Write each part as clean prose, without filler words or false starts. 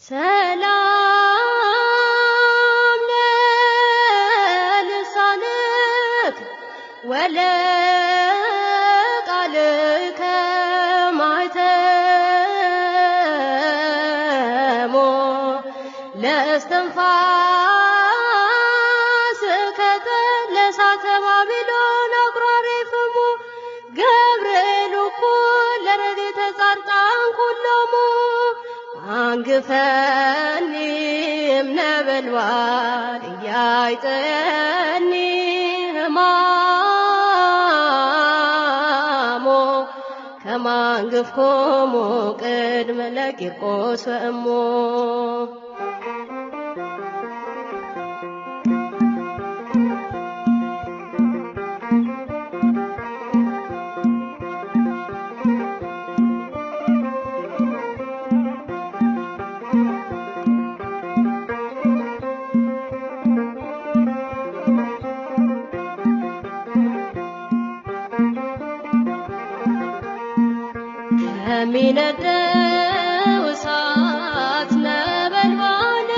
ሰላም ለልሳንክ ወለቃልከ ማኅተሞ ለእስትንፋስከ ለእሳተ ባቢሎን አኩራሪፍሙ ገብርኤል እኩል ለረድኤተ ጻድቃን ኩሎሙ አንግፈኒ እምነበልባል ኢያዕፀየኒ ሕማሞ ከመ አንግፍኮሙ ቅድመ ለቂርቆስ ወእሞ ከሚነደው እሳት ነበልባል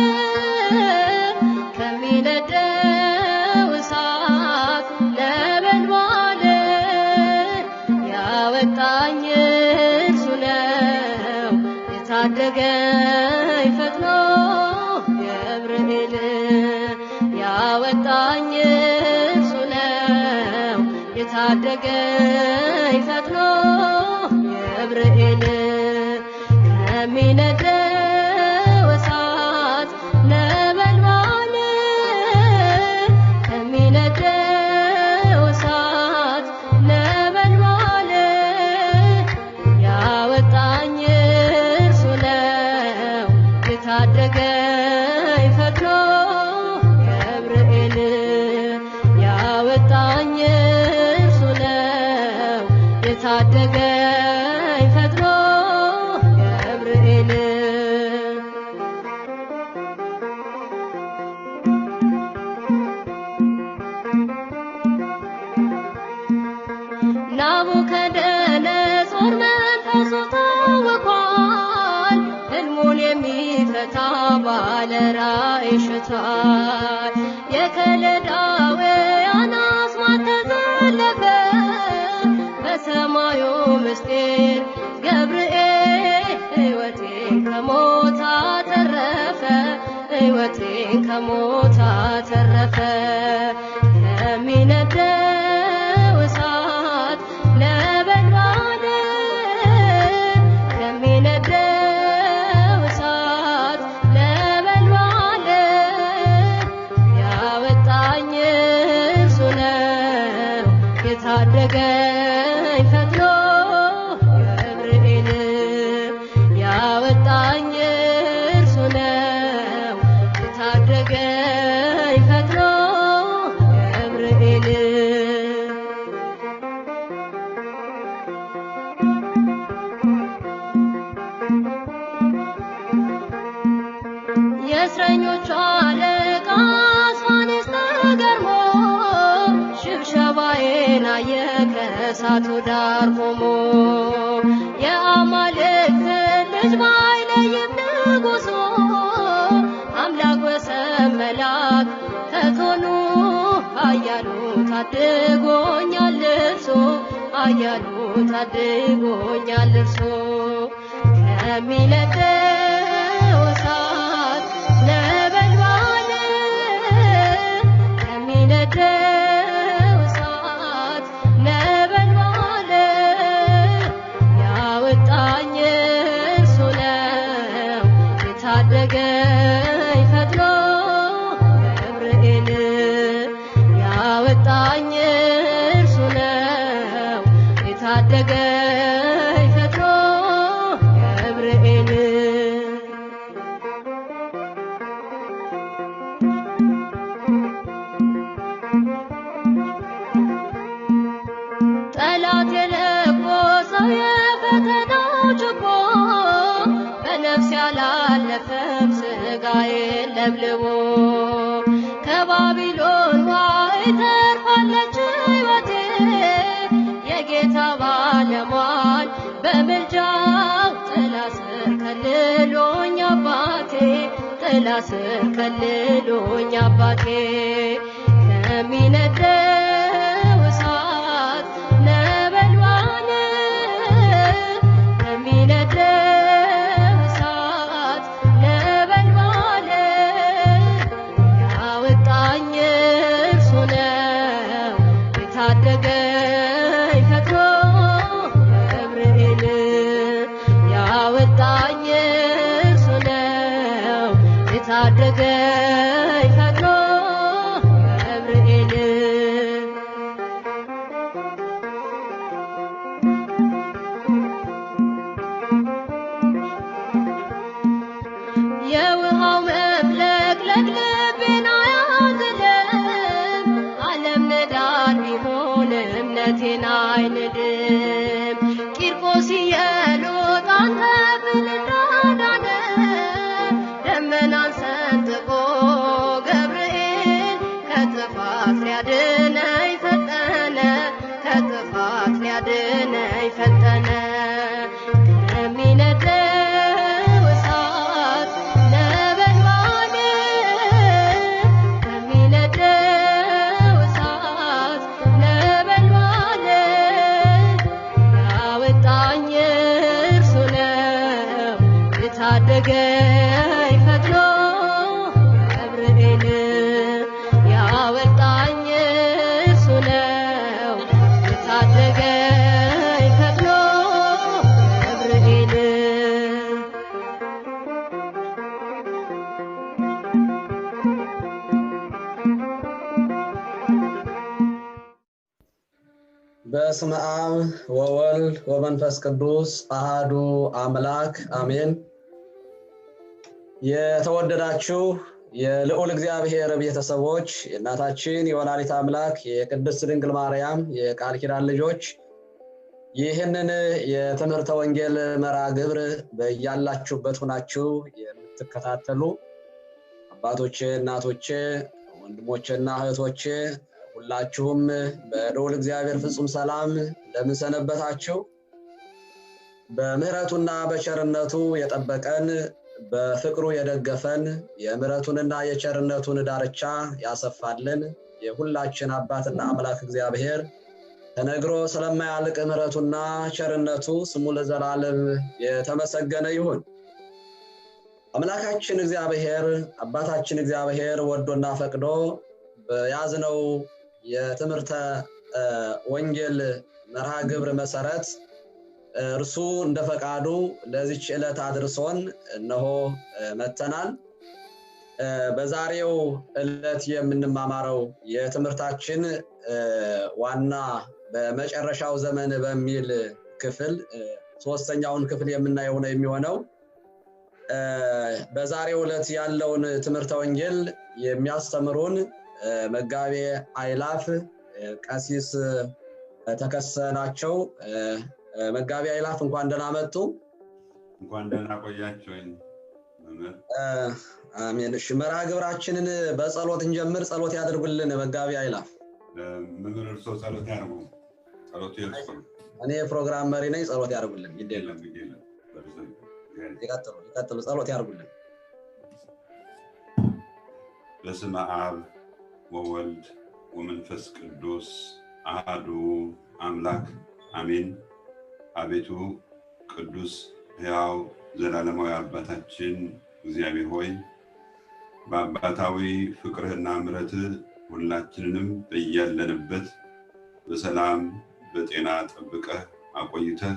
ከሚነደው እሳት ነበልባል ያወጣኝ እርሱ ነው የታደገኝ ፈጥኖ ገብርኤል ያወጣኝ እርሱ ነው የታደገኝ ፈጥኖ ገብርኤል ከሚነደው እሳት ነበልባል ከሚነደው እሳት ነበልባል ያወጣኝ እርሱ ነው የታደገኝ ፈጥኖ ገብርኤል ያወጣኝ እርሱ ነው የታደገኝ ፈጥኖ ገብርኤል ናቡከደነፆር መንፈሱ ታውኳል ሕልሙን የሚፈታ ባለ ራእይ ሽቷል የከለዳውያን አስማት ተዘለፈ በሰማዩ ምስጢር ገብርኤል ሕይወቴን ከሞት አተረፈ ሕይወቴን ከሞት አተረፈ ከሚነደው እሳት ነበልባል ከሚነደው እሳት ነበልባል ያወጣኝ እርሱ ነው የታደገኝ ፈጥኖ ገብርኤል ያወጣኝ እርሱ ነው የታደገኝ ፈጥኖ ገብርኤል የእስረኞቹ አለቃ አስፋንስ ተገርሞ ሽብሸባዬን አየ ከእሳቱ ዳር ቆሞ የአማልክት ልጅ ባይለይም ንጉሡ አምላክ ወሰን መልአክ ከቶኑ ኃያሉ ታድጎኛል እርሱ ኃያሉ ታድጎኛል እርሱ ከሚነደው እሳት ነበልባል ከሚነደው እሳት ነበልባል ያወጣኝ እርሱ ነው የታደገኝ ፈጥኖ ገብርኤል ያወጣኝ እርሱ ነው የታደገኝ ፈጥኖ ገብርኤል ጠላት የለኮሰው የፈተናው ችቦ በነፍስ ያላለፈም ሥጋዬን ለብልቦ ከባቢሎን ዋይ ተርፋለች ሕይወቴ የጌታ ባለሟል በምልጃው ጥላ ስር ከልሎኝ አባቴ ጥላ ስር ከልሎኝ አባቴ ከሚነደው እሳት ነበልባል ከሚነደው እሳት ነበልባል ያወጣኝ እርሱ ነው የታደገኝ ፈጥኖ ገብርኤል ያወጣኝ እርሱ ነው የታደገኝ ፈጥኖ ገብርኤል የውሃው መፍለቅለቅ ልቤን አያዝልም ዓለም ንዳድ ቢሆን እምነቴን አይንድም ቂርቆስ ኢየሉጣ አንተ ብል እንዳዳነ ደመናን ሰንጥቆ ገብርኤል ከጥፋት ሊያድነኝ ፈጠነ ከጥፋት ሊያድነኝ ፈጠነ ከሚነደው እሳት ነበልባል ከሚነደው እሳት ነበልባል ያወጣኝ እርሱ ነው የታደገኝ ፈጥኖ ገብርኤል ያወጣኝ እርሱ ነው የታደገኝ ፈጥኖ ገብርኤል በስመ አብ ወወልድ ወመንፈስ ቅዱስ አሐዱ አምላክ አሜን። የተወደዳችሁ የልዑል እግዚአብሔር ቤተሰቦች የእናታችን የወላዲተ አምላክ የቅድስት ድንግል ማርያም የቃል ኪዳን ልጆች ይህንን የትምህርተ ወንጌል መርሐ ግብር በያላችሁበት ሆናችሁ የምትከታተሉ አባቶቼ፣ እናቶቼ፣ ወንድሞቼና እህቶቼ ሁላችሁም በልዑል እግዚአብሔር ፍጹም ሰላም እንደምን ሰነበታችሁ? በምህረቱና በቸርነቱ የጠበቀን በፍቅሩ የደገፈን የምህረቱንና የቸርነቱን ዳርቻ ያሰፋልን የሁላችን አባትና አምላክ እግዚአብሔር ተነግሮ ስለማያልቅ ምህረቱና ቸርነቱ ስሙ ለዘላለም የተመሰገነ ይሁን። አምላካችን እግዚአብሔር አባታችን እግዚአብሔር ወዶና ፈቅዶ በያዝነው የትምህርተ ወንጌል መርሐ ግብር መሰረት እርሱ እንደፈቃዱ ለዚች ዕለት አድርሶን እነሆ መተናል። በዛሬው ዕለት የምንማማረው የትምህርታችን ዋና በመጨረሻው ዘመን በሚል ክፍል ሶስተኛውን ክፍል የምናየው ነው የሚሆነው። በዛሬው ዕለት ያለውን ትምህርተ ወንጌል የሚያስተምሩን መጋቤ አእላፍ ቀሲስ ተከሰ ናቸው። መጋቤ አእላፍ እንኳን ደህና መጡ። እንኳን ደህና ቆያችሁኝ መምህር። አሜን። እሺ መርሐ ግብራችንን በጸሎት እንጀምር። ጸሎት ያድርጉልን መጋቤ አእላፍ። መምህር እርሶ ጸሎት ያድርጉ። ጸሎት ይርሱ። እኔ ፕሮግራም መሪ ነኝ። ጸሎት ያድርጉልን። ይደለም ይቀጥሉ ጸሎት ያድርጉልን። በስመ አብ ወወልድ ወመንፈስ ቅዱስ አሐዱ አምላክ አሜን። አቤቱ ቅዱስ ሕያው ዘላለማዊ አባታችን እግዚአብሔር ሆይ በአባታዊ ፍቅርህና ምሕረትህ ሁላችንንም በያለንበት በሰላም በጤና ጠብቀህ አቆይተህ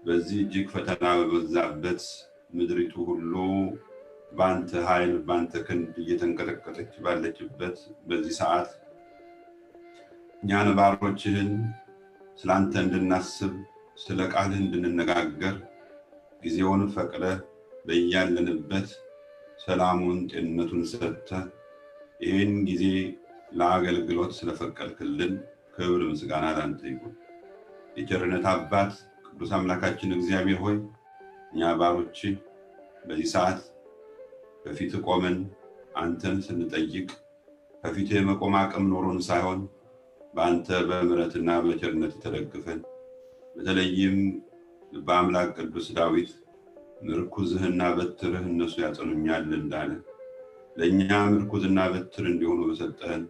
በዚህ እጅግ ፈተና በበዛበት ምድሪቱ ሁሉ በአንተ ኃይል በአንተ ክንድ እየተንቀጠቀጠች ባለችበት በዚህ ሰዓት እኛን ባሮችህን ስላንተ እንድናስብ ስለ ቃልህ እንድንነጋገር ጊዜውን ፈቅደህ በያለንበት ሰላሙን ጤንነቱን ሰጥተህ ይህን ጊዜ ለአገልግሎት ስለፈቀድክልን ክብር ምስጋና ላንተ ይሁን። የቸርነት አባት ቅዱስ አምላካችን እግዚአብሔር ሆይ እኛ ባሮች በዚህ ሰዓት በፊት ቆመን አንተን ስንጠይቅ በፊት የመቆም አቅም ኖሮን ሳይሆን በአንተ በምሕረትና በቸርነት ተደግፈን በተለይም በአምላክ ቅዱስ ዳዊት ምርኩዝህና በትርህ እነሱ ያጸኑኛል እንዳለ ለእኛ ምርኩዝና በትር እንዲሆኑ በሰጠን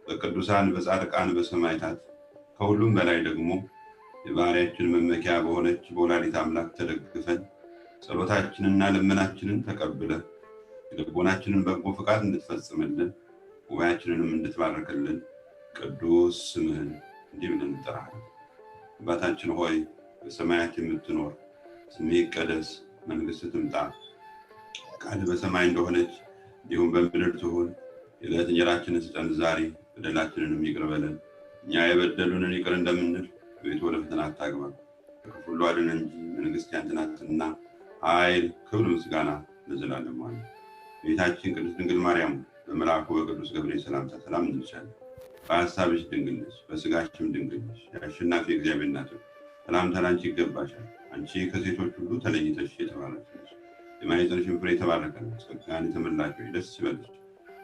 በቅዱሳን በጻድቃን በሰማዕታት ከሁሉም በላይ ደግሞ የባሪያችን መመኪያ በሆነች በወላዲተ አምላክ ተደግፈን ጸሎታችንና ልመናችንን ተቀብለ የልቦናችንን በጎ ፈቃድ እንድትፈጽምልን ጉባኤያችንንም እንድትባርክልን ቅዱስ ስምህን እንዲህ ብለን እንጠራለን። አባታችን ሆይ በሰማያት የምትኖር ስምህ ይቀደስ፣ መንግሥትህ ትምጣ፣ ፈቃድህ በሰማይ እንደሆነች እንዲሁም በምድር ትሁን። የዕለት እንጀራችንን ስጠን ዛሬ፣ በደላችንንም ይቅር በለን እኛ የበደሉንን ይቅር እንደምንል፣ አቤቱ ወደ ፈተና አታግባን ከክፉ ሁሉ አድነን እንጂ መንግሥት ያንተ ናትና ኃይል፣ ክብር፣ ምስጋና ለዘላለሙ አሜን። ቤታችን ቅድስት ድንግል ማርያም በመልአኩ በቅዱስ ገብርኤል ሰላምታ ሰላም እንልሻለን። በሐሳብሽ ድንግል ነሽ፣ በሥጋሽም ድንግል ነሽ። የአሸናፊ እግዚአብሔር እናት ሰላምታ ላንቺ ይገባሻል። አንቺ ከሴቶች ሁሉ ተለይተሽ የተባረክሽ ነሽ፣ የማኅፀንሽም ፍሬ የተባረከ ነው። ጸጋን የተመላሽ ሆይ ደስ ይበልሽ፣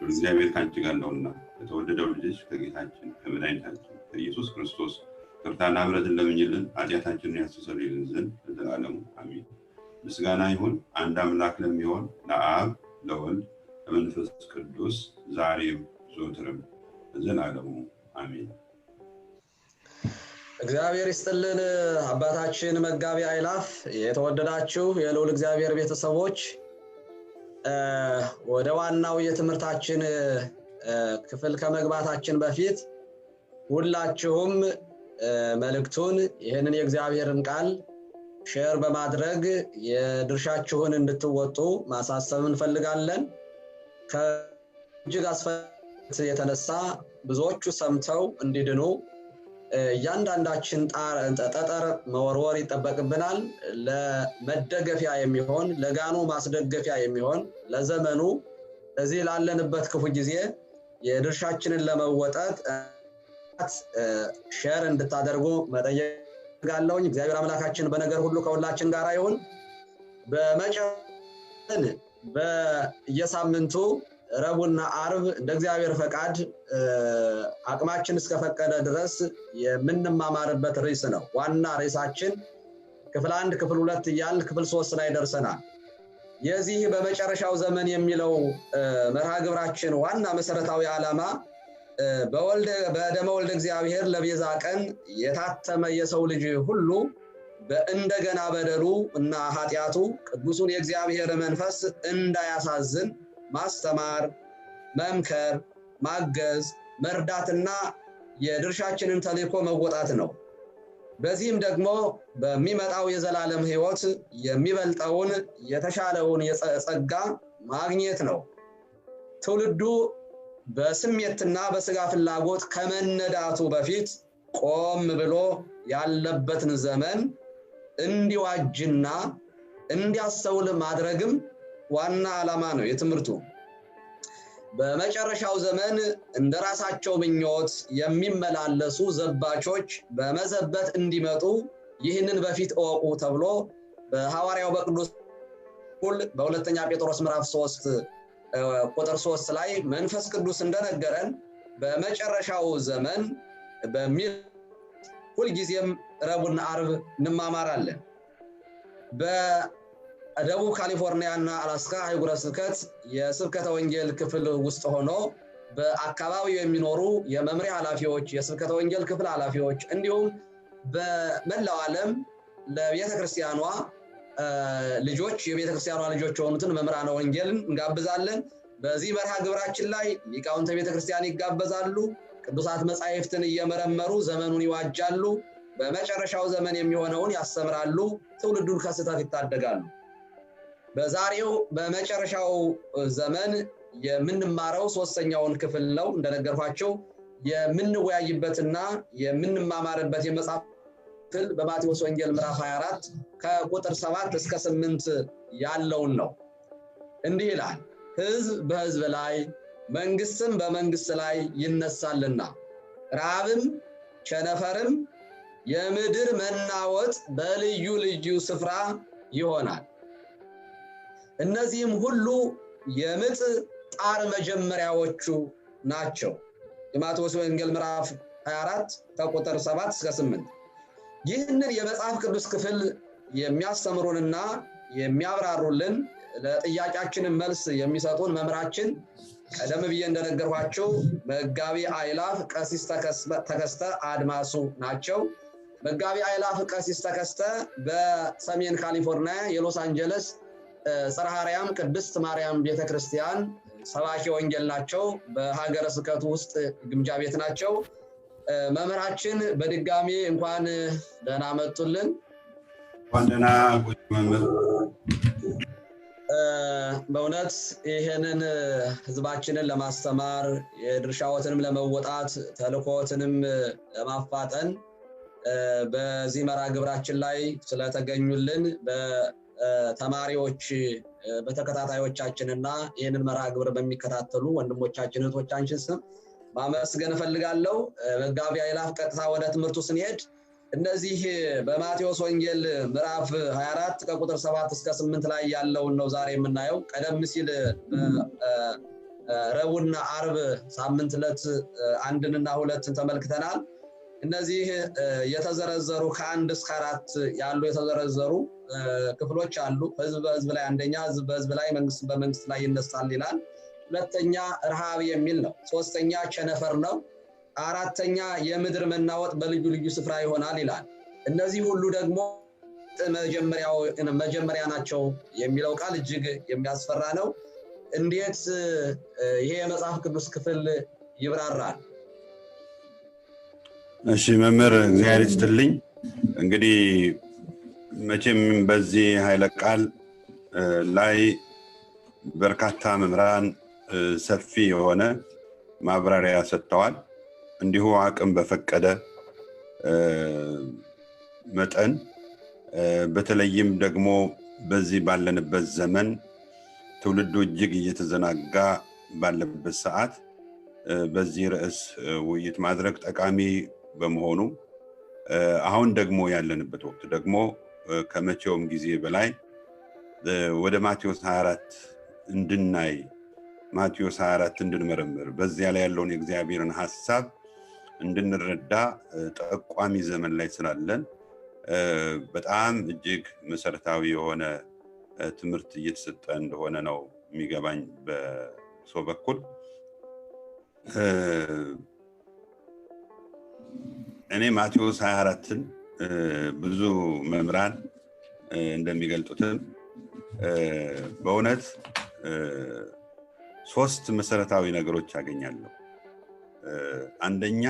እግዚአብሔር ከአንቺ ጋር ነውና ከተወደደው ልጅሽ ከጌታችን ከመድኃኒታችን ከኢየሱስ ክርስቶስ ይቅርታና ምሕረትን ለምኝልን ኃጢአታችንን ያስተሰርይልን ዘንድ ለዘላለሙ አሜን። ምስጋና ይሁን አንድ አምላክ ለሚሆን ለአብ ለወልድ ለመንፈስ ቅዱስ ዛሬም ዘወትርም ለዘላለሙ አሜን። እግዚአብሔር ይስጥልን። አባታችን መጋቢ አይላፍ፣ የተወደዳችሁ የልዑል እግዚአብሔር ቤተሰቦች፣ ወደ ዋናው የትምህርታችን ክፍል ከመግባታችን በፊት ሁላችሁም መልእክቱን ይህንን የእግዚአብሔርን ቃል ሼር በማድረግ የድርሻችሁን እንድትወጡ ማሳሰብ እንፈልጋለን። ከእጅግ አስፈላጊነት የተነሳ ብዙዎቹ ሰምተው እንዲድኑ እያንዳንዳችን ጠጠር መወርወር ይጠበቅብናል። ለመደገፊያ የሚሆን ለጋኑ ማስደገፊያ የሚሆን ለዘመኑ እዚህ ላለንበት ክፉ ጊዜ የድርሻችንን ለመወጣት ሼር እንድታደርጉ መጠየቅ ጋለውኝ። እግዚአብሔር አምላካችን በነገር ሁሉ ከሁላችን ጋር ይሁን። በመጨረሻ በየሳምንቱ ረቡዕና ዓርብ እንደ እግዚአብሔር ፈቃድ አቅማችን እስከፈቀደ ድረስ የምንማማርበት ርዕስ ነው። ዋና ርዕሳችን ክፍል 1 ክፍል 2 እያልን ክፍል 3 ላይ ደርሰናል። የዚህ በመጨረሻው ዘመን የሚለው መርሃ ግብራችን ዋና መሰረታዊ ዓላማ በደመ ወልደ እግዚአብሔር ለቤዛ ቀን የታተመ የሰው ልጅ ሁሉ በእንደገና በደሉ እና ኃጢያቱ ቅዱሱን የእግዚአብሔር መንፈስ እንዳያሳዝን ማስተማር፣ መምከር፣ ማገዝ፣ መርዳትና የድርሻችንን ተልእኮ መወጣት ነው። በዚህም ደግሞ በሚመጣው የዘላለም ሕይወት የሚበልጠውን የተሻለውን የጸጋ ማግኘት ነው። ትውልዱ በስሜትና በስጋ ፍላጎት ከመነዳቱ በፊት ቆም ብሎ ያለበትን ዘመን እንዲዋጅና እንዲያስተውል ማድረግም ዋና ዓላማ ነው የትምህርቱ። በመጨረሻው ዘመን እንደራሳቸው ምኞት የሚመላለሱ ዘባቾች በመዘበት እንዲመጡ ይህንን በፊት እወቁ ተብሎ በሐዋርያው በቅዱስ በሁለተኛ ጴጥሮስ ምዕራፍ 3 ቁጥር 3 ላይ መንፈስ ቅዱስ እንደነገረን በመጨረሻው ዘመን በሚል ሁልጊዜም ረቡዕና ዓርብ እንማማራለን። በደቡብ ካሊፎርኒያ እና አላስካ አህጉረ ስብከት የስብከተ ወንጌል ክፍል ውስጥ ሆኖ በአካባቢው የሚኖሩ የመምሪያ ኃላፊዎች፣ የስብከተ ወንጌል ክፍል ኃላፊዎች እንዲሁም በመላው ዓለም ለቤተ ክርስቲያኗ ልጆች የቤተ ክርስቲያኗ ልጆች የሆኑትን መምህራነ ወንጌልን እንጋብዛለን። በዚህ መርሃ ግብራችን ላይ ሊቃውንተ ቤተ ክርስቲያን ይጋበዛሉ። ቅዱሳት መጻሕፍትን እየመረመሩ ዘመኑን ይዋጃሉ። በመጨረሻው ዘመን የሚሆነውን ያስተምራሉ። ትውልዱን ከስህተት ይታደጋሉ። በዛሬው በመጨረሻው ዘመን የምንማረው 3ኛውን ክፍል ነው። እንደነገርኳችሁ የምንወያይበትና የምንማማርበት የመጽሐፍ ክፍል በማቴዎስ ወንጌል ምዕራፍ 24 ከቁጥር 7 እስከ 8 ያለውን ነው። እንዲህ ይላል፣ ሕዝብ በሕዝብ ላይ መንግስትም በመንግስት ላይ ይነሳልና ረዓብም ቸነፈርም የምድር መናወጥ በልዩ ልዩ ስፍራ ይሆናል። እነዚህም ሁሉ የምጥ ጣር መጀመሪያዎቹ ናቸው። የማቴዎስ ወንጌል ምዕራፍ 24 ከቁጥር 7 እስከ 8 ይህንን የመጽሐፍ ቅዱስ ክፍል የሚያስተምሩንና የሚያብራሩልን ለጥያቄያችን መልስ የሚሰጡን መምራችን ቀደም ብዬ እንደነገርኳችሁ መጋቢ አይላፍ ቀሲስ ተከስተ አድማሱ ናቸው። መጋቢ አይላፍ ቀሲስ ተከስተ በሰሜን ካሊፎርኒያ የሎስ አንጀለስ ጽርሐ አርያም ቅድስት ማርያም ቤተክርስቲያን ሰባኪ ወንጌል ናቸው። በሀገረ ስብከቱ ውስጥ ግምጃ ቤት ናቸው። መምህራችን በድጋሚ እንኳን ደህና መጡልን። እንኳን ደህና ቆዩ መምህር። በእውነት ይሄንን ህዝባችንን ለማስተማር የድርሻዎትንም ለመወጣት ተልእኮትንም ለማፋጠን በዚህ መርሃ ግብራችን ላይ ስለተገኙልን በተማሪዎች በተከታታዮቻችንና ይሄንን መርሃ ግብር በሚከታተሉ ወንድሞቻችን እህቶቻችን ስም ማመስገን እፈልጋለሁ። መጋቢ አይላፍ ቀጥታ ወደ ትምህርቱ ስንሄድ እነዚህ በማቴዎስ ወንጌል ምዕራፍ 24 ከቁጥር 7 እስከ 8 ላይ ያለውን ነው ዛሬ የምናየው። ቀደም ሲል ረቡዕና ዓርብ ሳምንት ዕለት 1ና 2ን ተመልክተናል። እነዚህ የተዘረዘሩ ከ1 እስከ 4 ያሉ የተዘረዘሩ ክፍሎች አሉ። ህዝብ በህዝብ ላይ አንደኛ ህዝብ በህዝብ ላይ መንግስት በመንግስት ላይ ይነሳል ይላል። ሁለተኛ ረሃብ የሚል ነው። ሶስተኛ ቸነፈር ነው። አራተኛ የምድር መናወጥ በልዩ ልዩ ስፍራ ይሆናል ይላል። እነዚህ ሁሉ ደግሞ መጀመሪያ ናቸው የሚለው ቃል እጅግ የሚያስፈራ ነው። እንዴት ይሄ የመጽሐፍ ቅዱስ ክፍል ይብራራል? እሺ መምህር እግዚአብሔር ይስጥልኝ። እንግዲህ መቼም በዚህ ኃይለ ቃል ላይ በርካታ መምህራን ሰፊ የሆነ ማብራሪያ ሰጥተዋል። እንዲሁ አቅም በፈቀደ መጠን በተለይም ደግሞ በዚህ ባለንበት ዘመን ትውልዱ እጅግ እየተዘናጋ ባለበት ሰዓት በዚህ ርዕስ ውይይት ማድረግ ጠቃሚ በመሆኑ አሁን ደግሞ ያለንበት ወቅት ደግሞ ከመቼውም ጊዜ በላይ ወደ ማቴዎስ 24 እንድናይ ማቴዎስ 24 እንድንመረምር በዚያ ላይ ያለውን የእግዚአብሔርን ሐሳብ እንድንረዳ ጠቋሚ ዘመን ላይ ስላለን በጣም እጅግ መሰረታዊ የሆነ ትምህርት እየተሰጠ እንደሆነ ነው የሚገባኝ በሰው በኩል። እኔ ማቴዎስ 24ን ብዙ መምህራን እንደሚገልጡትም በእውነት 3 መሰረታዊ ነገሮች አገኛለሁ። አንደኛ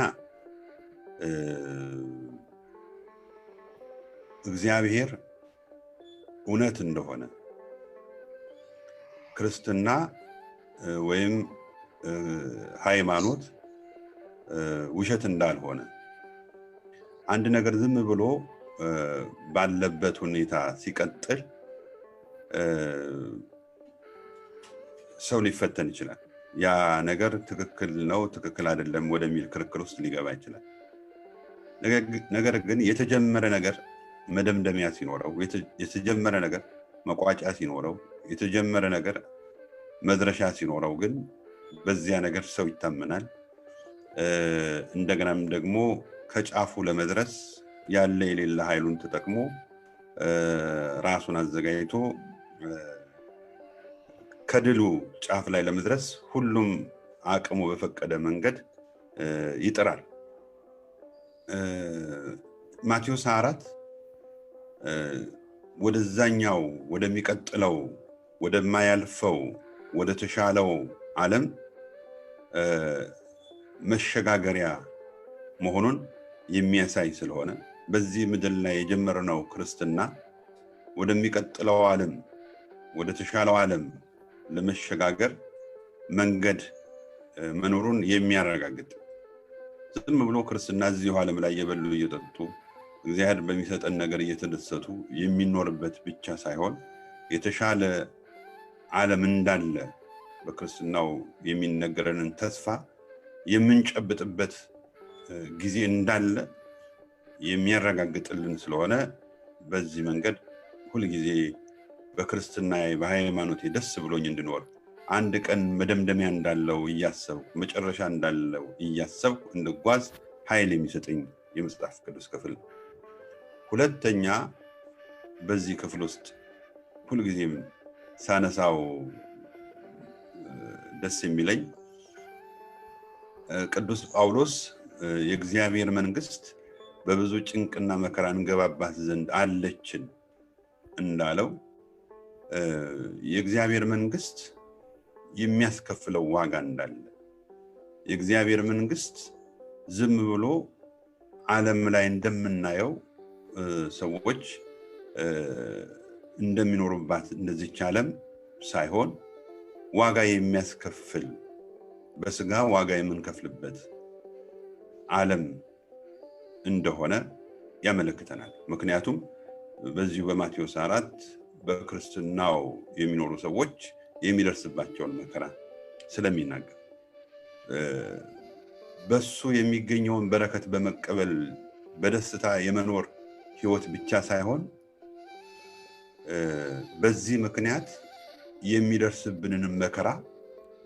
እግዚአብሔር እውነት እንደሆነ፣ ክርስትና ወይም ሃይማኖት ውሸት እንዳልሆነ፣ አንድ ነገር ዝም ብሎ ባለበት ሁኔታ ሲቀጥል ሰው ሊፈተን ይችላል። ያ ነገር ትክክል ነው ትክክል አይደለም ወደሚል ክርክር ውስጥ ሊገባ ይችላል። ነገር ግን የተጀመረ ነገር መደምደሚያ ሲኖረው፣ የተጀመረ ነገር መቋጫ ሲኖረው፣ የተጀመረ ነገር መድረሻ ሲኖረው ግን በዚያ ነገር ሰው ይታመናል። እንደገናም ደግሞ ከጫፉ ለመድረስ ያለ የሌለ ኃይሉን ተጠቅሞ ራሱን አዘጋጅቶ ከድሉ ጫፍ ላይ ለመድረስ ሁሉም አቅሙ በፈቀደ መንገድ ይጥራል። ማቴዎስ 24 ወደዛኛው ወደሚቀጥለው ወደማያልፈው ወደ ተሻለው ዓለም መሸጋገሪያ መሆኑን የሚያሳይ ስለሆነ በዚህ ምድር ላይ የጀመርነው ክርስትና ወደሚቀጥለው ዓለም ወደ ተሻለው ዓለም ለመሸጋገር መንገድ መኖሩን የሚያረጋግጥ፣ ዝም ብሎ ክርስትና እዚሁ ዓለም ላይ የበሉ እየጠጡ እግዚአብሔር በሚሰጠን ነገር እየተደሰቱ የሚኖርበት ብቻ ሳይሆን የተሻለ ዓለም እንዳለ በክርስትናው የሚነገረንን ተስፋ የምንጨብጥበት ጊዜ እንዳለ የሚያረጋግጥልን ስለሆነ በዚህ መንገድ ሁሉ ጊዜ በክርስትና በሃይማኖት ደስ ብሎኝ እንድኖር፣ አንድ ቀን መደምደሚያ እንዳለው እያሰብኩ መጨረሻ እንዳለው እያሰብኩ እንድጓዝ ኃይል የሚሰጠኝ የመጽሐፍ ቅዱስ ክፍል። ሁለተኛ በዚህ ክፍል ውስጥ ሁልጊዜም ሳነሳው ደስ የሚለኝ ቅዱስ ጳውሎስ የእግዚአብሔር መንግስት በብዙ ጭንቅና መከራ እንገባባት ዘንድ አለችን እንዳለው የእግዚአብሔር መንግስት የሚያስከፍለው ዋጋ እንዳለ የእግዚአብሔር መንግስት ዝም ብሎ ዓለም ላይ እንደምናየው ሰዎች እንደሚኖሩባት እንደዚህ ዓለም ሳይሆን ዋጋ የሚያስከፍል በስጋ ዋጋ የምንከፍልበት ዓለም እንደሆነ ያመለክተናል። ምክንያቱም በዚሁ በማቴዎስ 4 በክርስትናው የሚኖሩ ሰዎች የሚደርስባቸውን መከራ ስለሚናገር በሱ የሚገኘውን በረከት በመቀበል በደስታ የመኖር ህይወት ብቻ ሳይሆን በዚህ ምክንያት የሚደርስብንን መከራ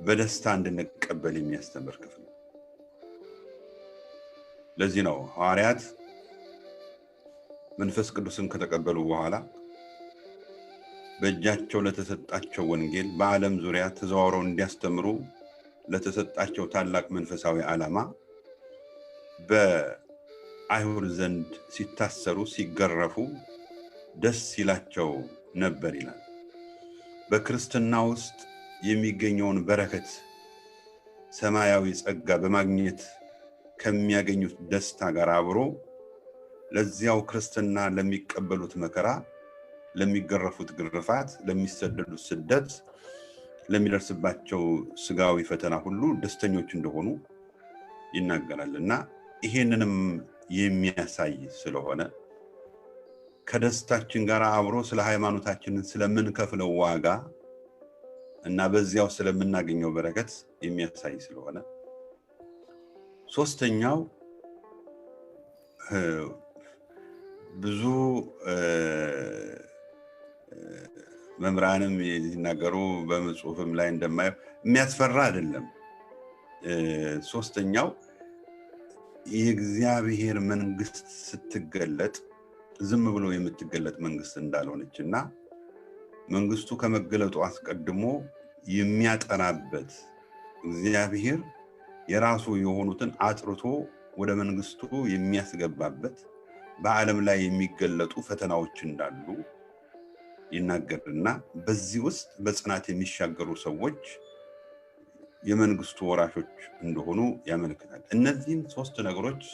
በደስታ እንድንቀበል የሚያስተምር ክፍል ነው። ለዚህ ነው ሐዋርያት መንፈስ ቅዱስን ከተቀበሉ በኋላ በእጃቸው ለተሰጣቸው ወንጌል በዓለም ዙሪያ ተዘዋውረው እንዲያስተምሩ ለተሰጣቸው ታላቅ መንፈሳዊ ዓላማ በአይሁድ ዘንድ ሲታሰሩ ሲገረፉ ደስ ይላቸው ነበር ይላል። በክርስትና ውስጥ የሚገኘውን በረከት ሰማያዊ ጸጋ በማግኘት ከሚያገኙት ደስታ ጋር አብሮ ለዚያው ክርስትና ለሚቀበሉት መከራ ለሚገረፉት ግርፋት ለሚሰደዱት ስደት ለሚደርስባቸው ስጋዊ ፈተና ሁሉ ደስተኞች እንደሆኑ ይናገራልና ይሄንንም የሚያሳይ ስለሆነ ከደስታችን ጋር አብሮ ስለ ሃይማኖታችን ስለምንከፍለው ዋጋ እና በዚያው ስለምናገኘው በረከት የሚያሳይ ስለሆነ ሶስተኛው ብዙ መምራንም ይናገሩ በመጽሐፍም ላይ እንደማየው የሚያስፈራ አይደለም። ሶስተኛው የእግዚአብሔር መንግስት ስትገለጥ ዝም ብሎ የምትገለጥ መንግስት እንዳልሆነችና መንግስቱ ከመገለጡ አስቀድሞ የሚያጠናበት እግዚአብሔር የራሱ የሆኑትን አጥርቶ ወደ መንግስቱ የሚያስገባበት በዓለም ላይ የሚገለጡ ፈተናዎች እንዳሉ ይናገርና በዚህ ውስጥ በጽናት የሚሻገሩ ሰዎች የመንግስቱ ወራሾች እንደሆኑ ያመለክታል። እነዚህን ሶስት ነገሮች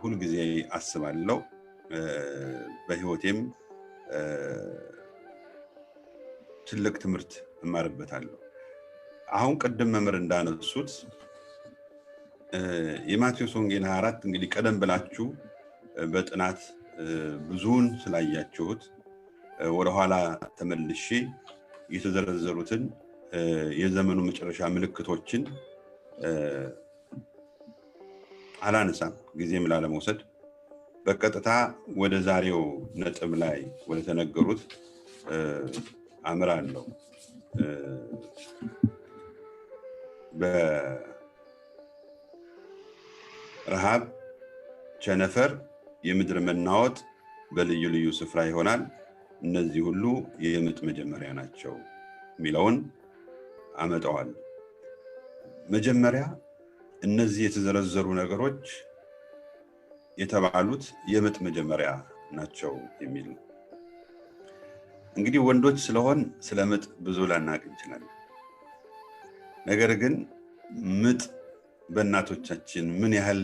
ሁሉ ጊዜ አስባለሁ፣ በህይወቴም ትልቅ ትምህርት እማርበታለሁ። አሁን ቀደም መምህር እንዳነሱት የማቴዎስ ወንጌል 24 እንግዲህ ቀደም ብላችሁ በጥናት ብዙን ስላያችሁት ወደ ኋላ ተመልሼ የተዘረዘሩትን የዘመኑ መጨረሻ ምልክቶችን አላነሳም ጊዜም ላለመውሰድ በቀጥታ ወደ ዛሬው ነጥብ ላይ ወደ ተነገሩት አምራለሁ። በረሃብ ቸነፈር የምድር መናወጥ በልዩ ልዩ ስፍራ ይሆናል፣ እነዚህ ሁሉ የምጥ መጀመሪያ ናቸው የሚለውን አመጣዋል። መጀመሪያ እነዚህ የተዘረዘሩ ነገሮች የተባሉት የምጥ መጀመሪያ ናቸው የሚል ነው። እንግዲህ ወንዶች ስለሆን ስለምጥ ብዙ ላናቅ እንችላለን። ነገር ግን ምጥ በእናቶቻችን ምን ያህል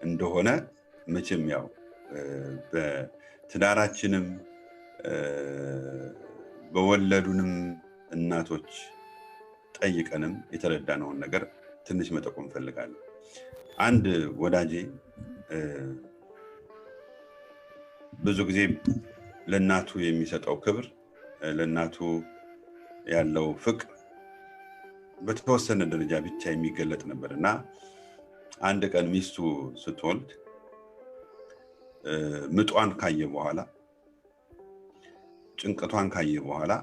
እንደሆነ መቼም ያው በትዳራችንም በወለዱንም እናቶች ጠይቀንም የተረዳነውን ነገር ትንሽ መጠቆም ፈልጋለሁ። አንድ ወዳጄ ብዙ ጊዜ ለእናቱ የሚሰጠው ክብር ለእናቱ ያለው ፍቅር በተወሰነ ደረጃ ብቻ የሚገለጥ ነበርና አንድ ቀን ሚስቱ ስትወልድ ምጧን ካየ በኋላ ጭንቀቷን ካየ በኋላ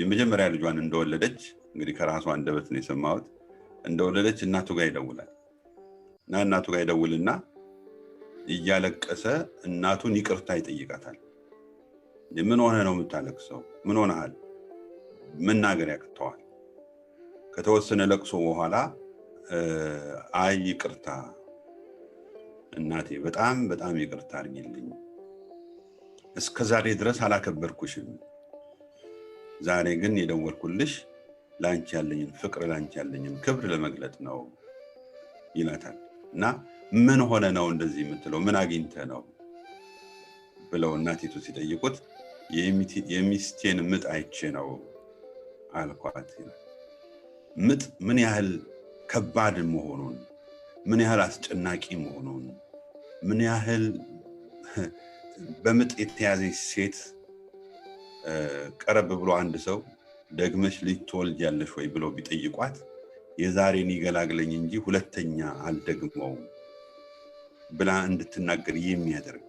የመጀመሪያ ልጇን እንደወለደች እንግዲህ ከራሷ አንደበት ነው የሰማሁት እንደወለደች እናቱ ጋር ይደውላል እና እናቱ ጋር ይደውልና እያለቀሰ እናቱን ይቅርታ ይጠይቃታል። ምን ሆነ ነው የምታለቅሰው? ምን ሆነሃል? መናገር ያቅተዋል። ከተወሰነ ለቅሶ በኋላ አይ ይቅርታ እናቴ በጣም በጣም ይቅርታ አድርጊልኝ፣ እስከዛሬ ድረስ አላከበርኩሽም፣ ዛሬ ግን የደወልኩልሽ ላንቺ ያለኝን ፍቅር ላንቺ ያለኝን ክብር ለመግለጥ ነው ይላታል። እና ምን ሆነ ነው እንደዚህ የምትለው? ምን አግኝተ ነው ብለው እናቲቱ ሲጠይቁት የሚስቴን ምጥ አይቼ ነው አልኳት ይላል። ምጥ ምን ያህል ከባድ መሆኑን፣ ምን ያህል አስጨናቂ መሆኑን፣ ምን ያህል በምጥ የተያዘች ሴት ቀረብ ብሎ አንድ ሰው ደግመሽ ልጅ ትወልጃለሽ ወይ ብለው ቢጠይቋት የዛሬን ይገላግለኝ እንጂ ሁለተኛ አልደግመውም ብላ እንድትናገር የሚያደርግ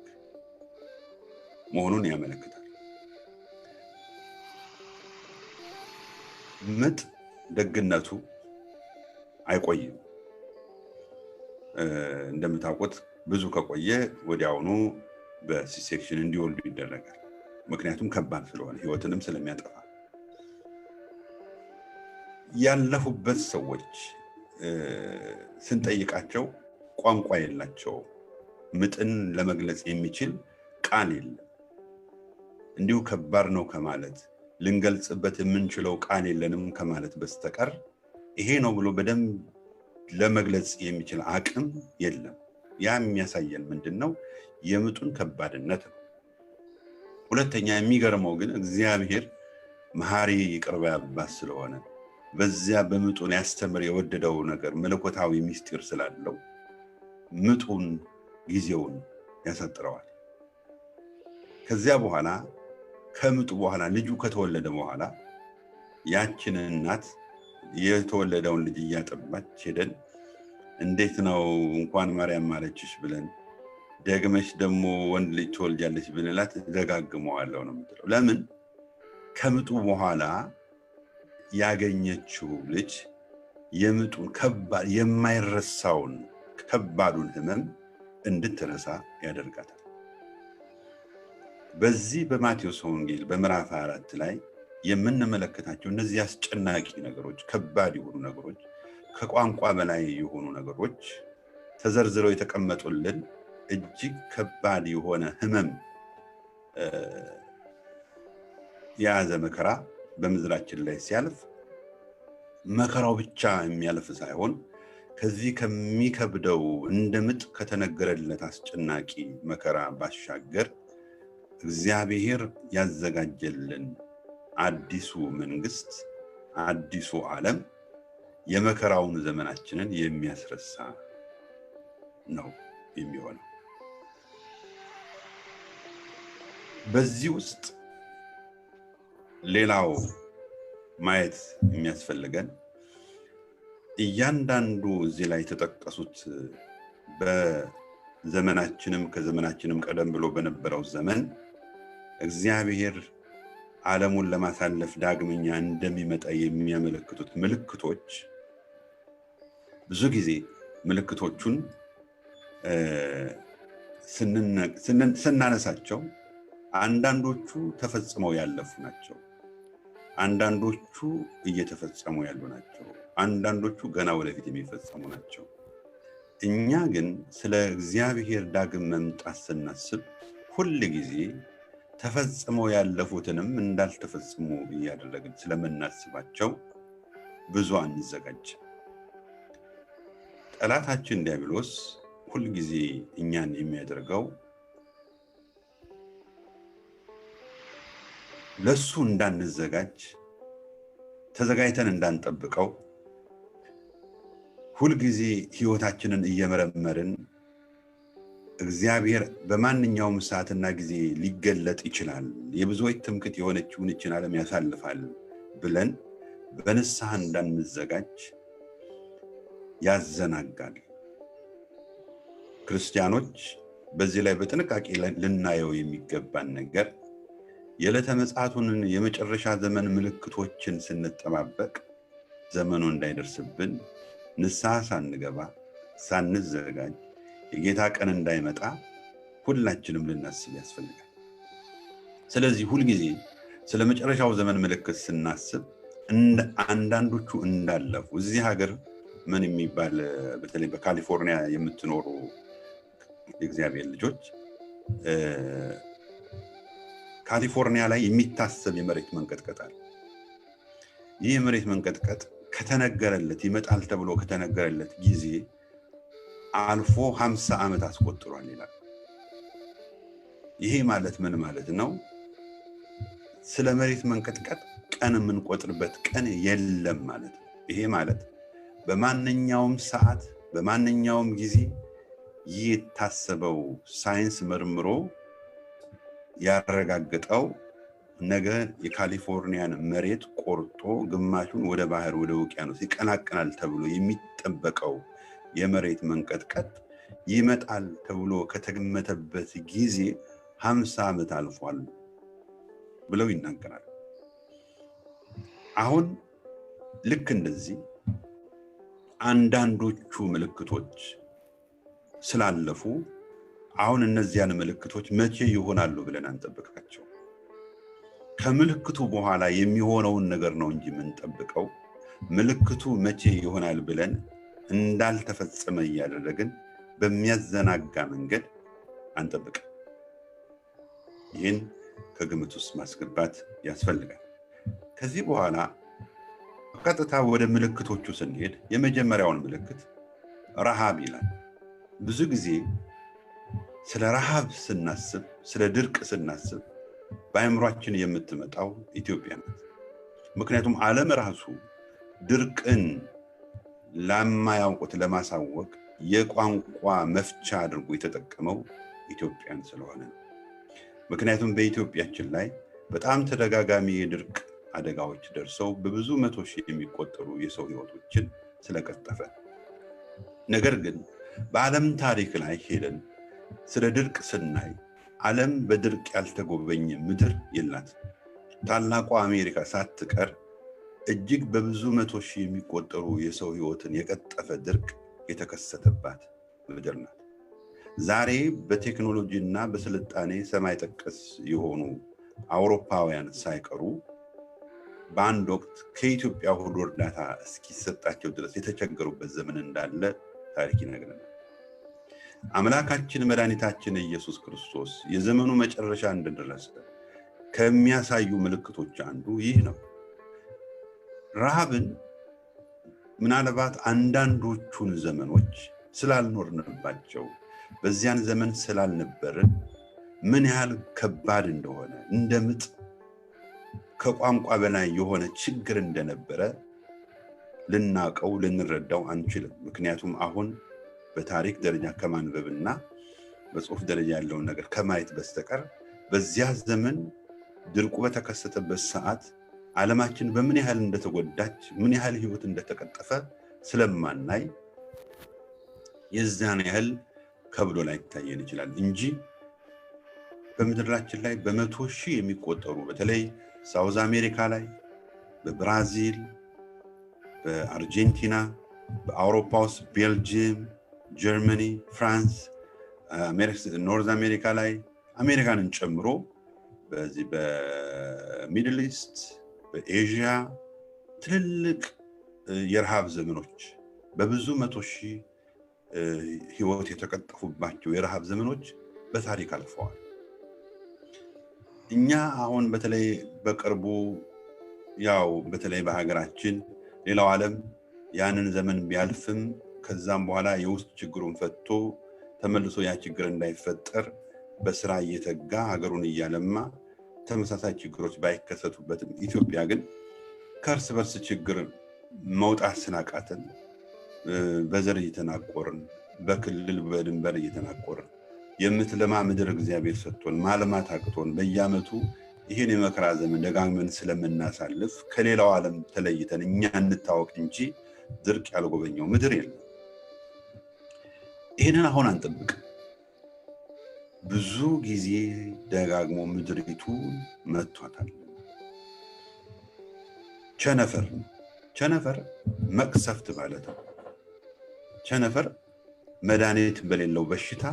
መሆኑን ያመለክታል። ምጥ ደግነቱ አይቆይም። እንደምታውቁት ብዙ ከቆየ ወዲያውኑ በሲሴክሽን እንዲወልዱ ይደረጋል። ምክንያቱም ከባድ ስለሆነ ህይወትንም ስለሚያጠፋ። ያለፉበት ሰዎች ስንጠይቃቸው ቋንቋ የላቸው፣ ምጥን ለመግለጽ የሚችል ቃል የለም። እንዲሁ ከባድ ነው ከማለት ልንገልጽበት የምንችለው ቃል የለንም ከማለት በስተቀር ይሄ ነው ብሎ በደንብ ለመግለጽ የሚችል አቅም የለም። ያ የሚያሳየን ምንድነው? የምጡን ከባድነት ነው። ሁለተኛ የሚገርመው ግን እግዚአብሔር መሐሪ ይቅር ባይ አባት ስለሆነ በዚያ በምጡ ሊያስተምር የወደደው ነገር መለኮታዊ ምስጢር ስላለው ምጡን ጊዜውን ያሳጥረዋል። ከዚያ በኋላ ከምጡ በኋላ ልጁ ከተወለደ በኋላ ያችን እናት የተወለደውን ልጅ እያጠባች ሄደን እንዴት ነው እንኳን ማርያም ማለችሽ ብለን ደግመሽ ደግሞ ወንድ ልጅ ትወልጃለሽ ብንላት ደጋግመዋለሁ ነው የምትለው። ለምን? ከምጡ በኋላ ያገኘችው ልጅ የምጡን ከባድ የማይረሳውን ከባዱን ህመም እንድትረሳ ያደርጋታል። በዚህ በማቴዎስ ወንጌል በምዕራፍ 4 ላይ የምንመለከታቸው እነዚህ አስጨናቂ ነገሮች፣ ከባድ የሆኑ ነገሮች፣ ከቋንቋ በላይ የሆኑ ነገሮች ተዘርዝረው የተቀመጡልን እጅግ ከባድ የሆነ ህመም የያዘ መከራ በምድራችን ላይ ሲያልፍ መከራው ብቻ የሚያልፍ ሳይሆን ከዚህ ከሚከብደው እንደምጥ ከተነገረለት አስጨናቂ መከራ ባሻገር እግዚአብሔር ያዘጋጀልን አዲሱ መንግስት፣ አዲሱ ዓለም የመከራውን ዘመናችንን የሚያስረሳ ነው የሚሆነው። በዚህ ውስጥ ሌላው ማየት የሚያስፈልገን እያንዳንዱ እዚህ ላይ የተጠቀሱት በዘመናችንም ከዘመናችንም ቀደም ብሎ በነበረው ዘመን እግዚአብሔር ዓለሙን ለማሳለፍ ዳግመኛ እንደሚመጣ የሚያመለክቱት ምልክቶች ብዙ ጊዜ ምልክቶቹን ስናነሳቸው አንዳንዶቹ ተፈጽመው ያለፉ ናቸው፣ አንዳንዶቹ እየተፈጸሙ ያሉ ናቸው፣ አንዳንዶቹ ገና ወደፊት የሚፈጸሙ ናቸው። እኛ ግን ስለ እግዚአብሔር ዳግም መምጣት ስናስብ ሁል ጊዜ ተፈጽመው ያለፉትንም እንዳልተፈጽሙ እያደረግን ስለምናስባቸው ብዙ አንዘጋጅ። ጠላታችን ዲያብሎስ ሁል ጊዜ እኛን የሚያደርገው ለሱ እንዳንዘጋጅ፣ ተዘጋጅተን እንዳንጠብቀው፣ ሁል ጊዜ ህይወታችንን እየመረመርን እግዚአብሔር በማንኛውም ሰዓትና ጊዜ ሊገለጥ ይችላል፣ የብዙዎች ትምክህት የሆነችውን ይህችን ዓለም ያሳልፋል ብለን በንስሐ እንዳንዘጋጅ ያዘናጋል። ክርስቲያኖች በዚህ ላይ በጥንቃቄ ልናየው የሚገባን ነገር የዕለተ ምጽአቱን የመጨረሻ ዘመን ምልክቶችን ስንጠባበቅ ዘመኑ እንዳይደርስብን ንስሐ ሳንገባ ሳንዘጋጅ የጌታ ቀን እንዳይመጣ ሁላችንም ልናስብ ያስፈልጋል። ስለዚህ ሁሉ ጊዜ ስለመጨረሻው ዘመን ምልክት ስናስብ አንዳንዶቹ እንዳለፉ እዚህ ሀገር ምን የሚባል በተለይ በካሊፎርኒያ የምትኖሩ የእግዚአብሔር ልጆች ካሊፎርኒያ ላይ የሚታሰብ የመሬት መንቀጥቀጥ አለ። ይህ የመሬት መንቀጥቀጥ ከተነገረለት ይመጣል ተብሎ ከተነገረለት ጊዜ አልፎ 50 ዓመት አስቆጥሯል ይላል። ይሄ ማለት ምን ማለት ነው? ስለ መሬት መንቀጥቀጥ ቀን የምንቆጥርበት ቀን የለም ማለት ነው። ይሄ ማለት በማንኛውም ሰዓት በማንኛውም ጊዜ የታሰበው ሳይንስ መርምሮ ያረጋግጠው ነገር የካሊፎርኒያን መሬት ቆርጦ ግማሹን ወደ ባህር ወደ ውቅያኖስ ይቀላቀላል ተብሎ የሚጠበቀው የመሬት መንቀጥቀጥ ይመጣል ተብሎ ከተገመተበት ጊዜ 50 ዓመት አልፏል ብለው ይናገራሉ። አሁን ልክ እንደዚህ አንዳንዶቹ ምልክቶች ስላለፉ አሁን እነዚያን ምልክቶች መቼ ይሆናሉ ብለን አንጠብቃቸው። ከምልክቱ በኋላ የሚሆነውን ነገር ነው እንጂ የምንጠብቀው ምልክቱ መቼ ይሆናል ብለን እንዳልተፈጸመ ያደረግን በሚያዘናጋ መንገድ አንጠብቅም። ይህን ከግምት ውስጥ ማስገባት ያስፈልጋል። ከዚህ በኋላ ቀጥታ ወደ ምልክቶቹ ስንሄድ የመጀመሪያውን ምልክት ረሃብ ይላል። ብዙ ጊዜ ስለ ረሃብ ስናስብ ስለ ድርቅ ስናስብ በአእምሯችን የምትመጣው ኢትዮጵያ ናት። ምክንያቱም ዓለም ራሱ ድርቅን ለማያውቁት ለማሳወቅ የቋንቋ መፍቻ አድርጎ የተጠቀመው ኢትዮጵያን ስለሆነ ነው። ምክንያቱም በኢትዮጵያችን ላይ በጣም ተደጋጋሚ የድርቅ አደጋዎች ደርሰው በብዙ መቶ ሺህ የሚቆጠሩ የሰው ህይወቶችን ስለቀጠፈ። ነገር ግን በዓለም ታሪክ ላይ ሄደን ስለ ድርቅ ስናይ ዓለም በድርቅ ያልተጎበኘ ምድር የላት። ታላቋ አሜሪካ ሳትቀር እጅግ በብዙ መቶ ሺህ የሚቆጠሩ የሰው ህይወትን የቀጠፈ ድርቅ የተከሰተባት ምድር ናት። ዛሬ በቴክኖሎጂና በስልጣኔ ሰማይ ጠቀስ የሆኑ አውሮፓውያን ሳይቀሩ በአንድ ወቅት ከኢትዮጵያ ሁሉ እርዳታ እስኪሰጣቸው ድረስ የተቸገሩበት ዘመን እንዳለ ታሪክ ይነግረናል። አምላካችን መድኃኒታችን ኢየሱስ ክርስቶስ የዘመኑ መጨረሻ እንደደረሰ ከሚያሳዩ ምልክቶች አንዱ ይህ ነው። ረሃብን ምናልባት አንዳንዶቹን ዘመኖች ስላልኖርንባቸው በዚያን ዘመን ስላልነበርን ምን ያህል ከባድ እንደሆነ እንደምጥ ከቋንቋ በላይ የሆነ ችግር እንደነበረ ልናቀው ልንረዳው አንችልም። ምክንያቱም አሁን በታሪክ ደረጃ ከማንበብና በጽሁፍ ደረጃ ያለውን ነገር ከማየት በስተቀር በዚያ ዘመን ድርቁ በተከሰተበት ሰዓት ዓለማችን በምን ያህል እንደተጎዳች ምን ያህል ህይወት እንደተቀጠፈ ስለማናይ የዛን ያህል ከብዶ ላይ ታየን ይችላል እንጂ በምድራችን ላይ በመቶ ሺህ የሚቆጠሩ በተለይ ሳውዝ አሜሪካ ላይ በብራዚል በአርጀንቲና በአውሮፓ ውስጥ ቤልጂየም ጀርመኒ ፍራንስ ኖርዝ አሜሪካ ላይ አሜሪካንን ጨምሮ በዚህ በሚድል ኢስት በኤዥያ ትልልቅ የረሃብ ዘመኖች በብዙ መቶ ሺህ ህይወት የተቀጠፉባቸው የረሃብ ዘመኖች በታሪክ አልፈዋል። እኛ አሁን በተለይ በቅርቡ ያው በተለይ በሀገራችን ሌላው ዓለም ያንን ዘመን ቢያልፍም ከዛም በኋላ የውስጥ ችግሩን ፈትቶ ተመልሶ ያ ችግር እንዳይፈጠር በስራ እየተጋ ሀገሩን እያለማ ተመሳሳይ ችግሮች ባይከሰቱበትም ኢትዮጵያ ግን ከርስ በርስ ችግር መውጣት ስላቃተን በዘር እየተናቆርን በክልል በድንበር እየተናቆርን የምትለማ ምድር እግዚአብሔር ሰጥቶን ማልማት አቅቶን በየዓመቱ ይሄን የመከራ ዘመን ደጋግመን ስለምናሳልፍ ከሌላው ዓለም ተለይተን እኛ እንታወቅ እንጂ ድርቅ ያልጎበኘው ምድር የለም። ይሄንን አሁን አንጠብቅ። ብዙ ጊዜ ደጋግሞ ምድሪቱ መጥቷታል። ቸነፈር መቅሰፍት ማለት ነው። ቸነፈር መድኃኒት በሌለው በሽታ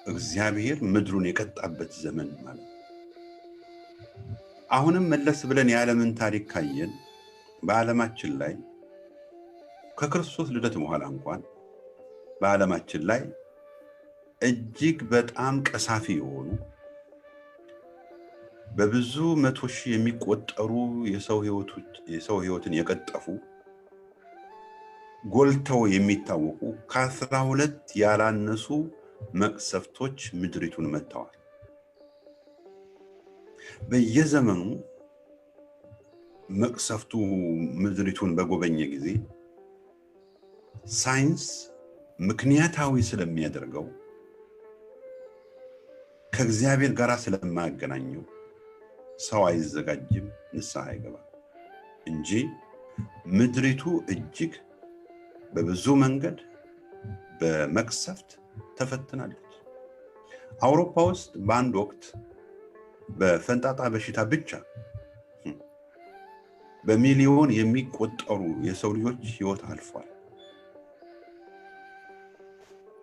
እግዚአብሔር ምድሩን የቀጣበት ዘመን ማለት ነው። አሁንም መለስ ብለን የዓለምን ታሪክ ካየን በዓለማችን ላይ ከክርስቶስ ልደት በኋላ እንኳን በዓለማችን ላይ እጅግ በጣም ቀሳፊ የሆኑ በብዙ መቶ ሺህ የሚቆጠሩ የሰው ህይወትን የቀጠፉ ጎልተው የሚታወቁ ከ12 ያላነሱ መቅሰፍቶች ምድሪቱን መተዋል። በየዘመኑ መቅሰፍቱ ምድሪቱን በጎበኘ ጊዜ ሳይንስ ምክንያታዊ ስለሚያደርገው ከእግዚአብሔር ጋር ስለማያገናኘው ሰው አይዘጋጅም፣ ንስሐ አይገባም እንጂ ምድሪቱ እጅግ በብዙ መንገድ በመቅሰፍት ተፈትናለች። አውሮፓ ውስጥ በአንድ ወቅት በፈንጣጣ በሽታ ብቻ በሚሊዮን የሚቆጠሩ የሰው ልጆች ህይወት አልፏል።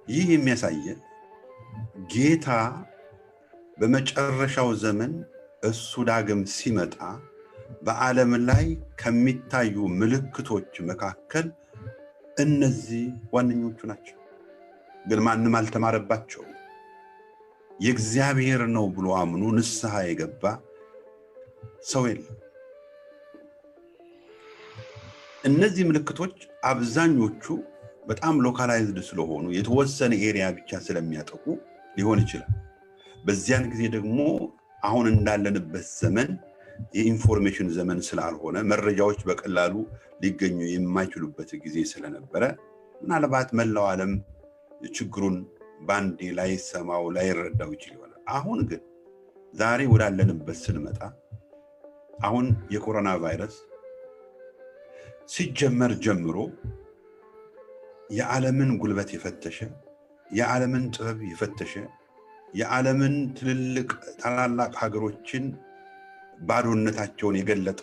ይህ የሚያሳየን ጌታ በመጨረሻው ዘመን እሱ ዳግም ሲመጣ በዓለም ላይ ከሚታዩ ምልክቶች መካከል እነዚህ ዋነኞቹ ናቸው። ግን ማንም አልተማረባቸው። የእግዚአብሔር ነው ብሎ አምኖ ንስሐ የገባ ሰው የለም። እነዚህ ምልክቶች አብዛኞቹ በጣም ሎካላይዝድ ስለሆኑ የተወሰነ ኤሪያ ብቻ ስለሚያጠቁ ሊሆን ይችላል። በዚያን ጊዜ ደግሞ አሁን እንዳለንበት ዘመን የኢንፎርሜሽን ዘመን ስላልሆነ መረጃዎች በቀላሉ ሊገኙ የማይችሉበት ጊዜ ስለነበረ ምናልባት መላው ዓለም ችግሩን ባንዴ ላይ ሰማው ላይ ረዳው ይችላል። አሁን ግን ዛሬ ወዳለንበት ስንመጣ አሁን የኮሮና ቫይረስ ሲጀመር ጀምሮ የዓለምን ጉልበት የፈተሸ የዓለምን ጥበብ የፈተሸ የዓለምን ትልልቅ ታላላቅ ሀገሮችን ባዶነታቸውን የገለጠ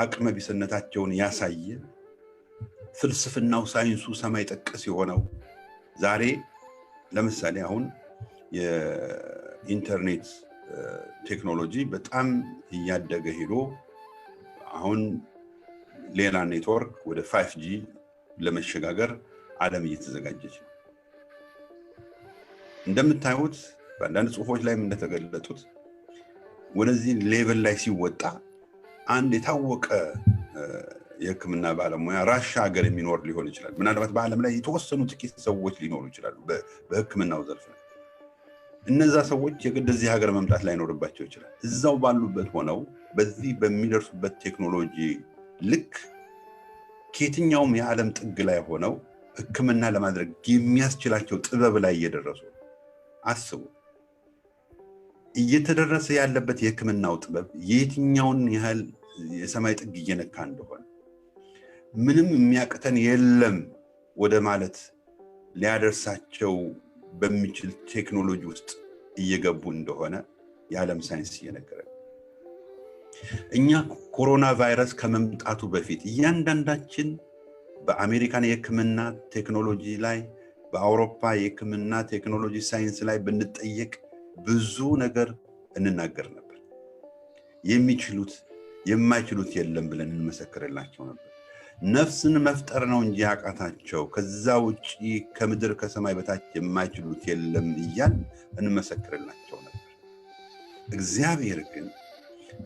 አቅመ ቢስነታቸውን ያሳየ ፍልስፍናው ሳይንሱ ሰማይ ጠቀስ የሆነው ዛሬ ለምሳሌ አሁን የኢንተርኔት ቴክኖሎጂ በጣም እያደገ ሄዶ አሁን ሌላ ኔትወርክ ወደ 5G ለመሸጋገር ዓለም እየተዘጋጀች ነው። እንደምታዩት በአንዳንድ ጽሁፎች ላይ እንደተገለጡት ወደዚህ ሌቨል ላይ ሲወጣ አንድ የታወቀ የሕክምና ባለሙያ ራሻ ሀገር የሚኖር ሊሆን ይችላል። ምናልባት በዓለም ላይ የተወሰኑ ጥቂት ሰዎች ሊኖሩ ይችላሉ በሕክምናው ዘርፍ ላይ። እነዛ ሰዎች የግድ እዚህ ሀገር መምጣት ላይኖርባቸው ይችላል። እዛው ባሉበት ሆነው በዚህ በሚደርሱበት ቴክኖሎጂ ልክ ከየትኛውም የዓለም ጥግ ላይ ሆነው ሕክምና ለማድረግ የሚያስችላቸው ጥበብ ላይ እየደረሱ አስቡ። እየተደረሰ ያለበት የሕክምናው ጥበብ የትኛውን ያህል የሰማይ ጥግ እየነካ እንደሆነ ምንም የሚያቅተን የለም ወደ ማለት ሊያደርሳቸው በሚችል ቴክኖሎጂ ውስጥ እየገቡ እንደሆነ የዓለም ሳይንስ እየነገረ። እኛ ኮሮና ቫይረስ ከመምጣቱ በፊት እያንዳንዳችን በአሜሪካን የሕክምና ቴክኖሎጂ ላይ በአውሮፓ የሕክምና ቴክኖሎጂ ሳይንስ ላይ ብንጠየቅ ብዙ ነገር እንናገር ነበር። የሚችሉት የማይችሉት የለም ብለን እንመሰክርላቸው ነበር። ነፍስን መፍጠር ነው እንጂ ያቃታቸው ከዛ ውጪ ከምድር ከሰማይ በታች የማይችሉት የለም እያል እንመሰክርላቸው ነበር። እግዚአብሔር ግን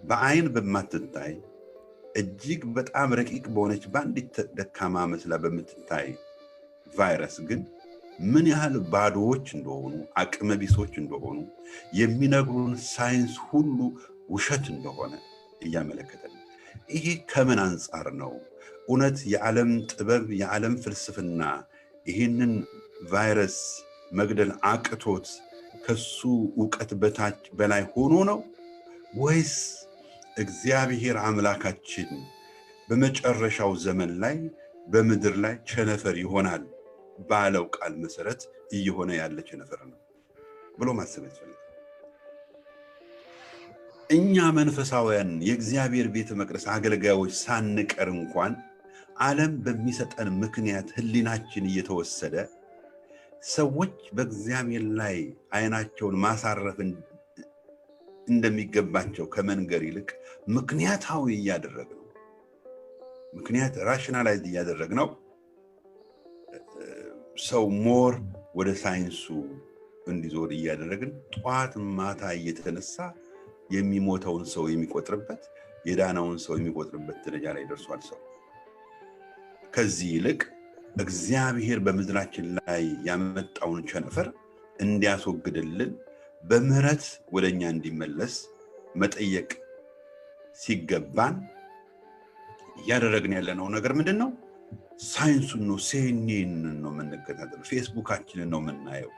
በአይን በማትታይ እጅግ በጣም ረቂቅ በሆነች በአንዲት ደካማ መስላ በምትታይ ቫይረስ ግን ምን ያህል ባዶዎች እንደሆኑ አቅመ ቢሶች እንደሆኑ የሚነግሩን ሳይንስ ሁሉ ውሸት እንደሆነ እያመለከተን። ይሄ ከምን አንጻር ነው? እውነት የዓለም ጥበብ የዓለም ፍልስፍና ይህንን ቫይረስ መግደል አቅቶት ከሱ ዕውቀት በታች በላይ ሆኖ ነው ወይስ እግዚአብሔር አምላካችን በመጨረሻው ዘመን ላይ በምድር ላይ ቸነፈር ይሆናል ባለው ቃል መሰረት እየሆነ ያለ ቸነፈር ነው ብሎ ማሰብ ያስፈልጋል። እኛ መንፈሳውያን የእግዚአብሔር ቤተ መቅደስ አገልጋዮች ሳንቀር እንኳን ዓለም በሚሰጠን ምክንያት ህሊናችን እየተወሰደ ሰዎች በእግዚአብሔር ላይ አይናቸውን ማሳረፍ እንደሚገባቸው ከመንገር ይልቅ ምክንያታዊ እያደረግነው ምክንያት ራሽናላይዝ እያደረግነው ሰው ሞር ወደ ሳይንሱ እንዲዞር እያደረግን ጧት ማታ እየተነሳ የሚሞተውን ሰው የሚቆጥርበት የዳናውን ሰው የሚቆጥርበት ደረጃ ላይ ደርሷል ሰው ከዚህ ይልቅ እግዚአብሔር በመድራችን ላይ ያመጣውን ቸነፈር እንዲያስወግድልን በምህረት ወደኛ እንዲመለስ መጠየቅ ሲገባን ያደረግን ያለነው ነገር ምንድነው ሳይንሱን ነው ሴኒን ነው መንከታተል ፌስቡካችንን ነው የምናየው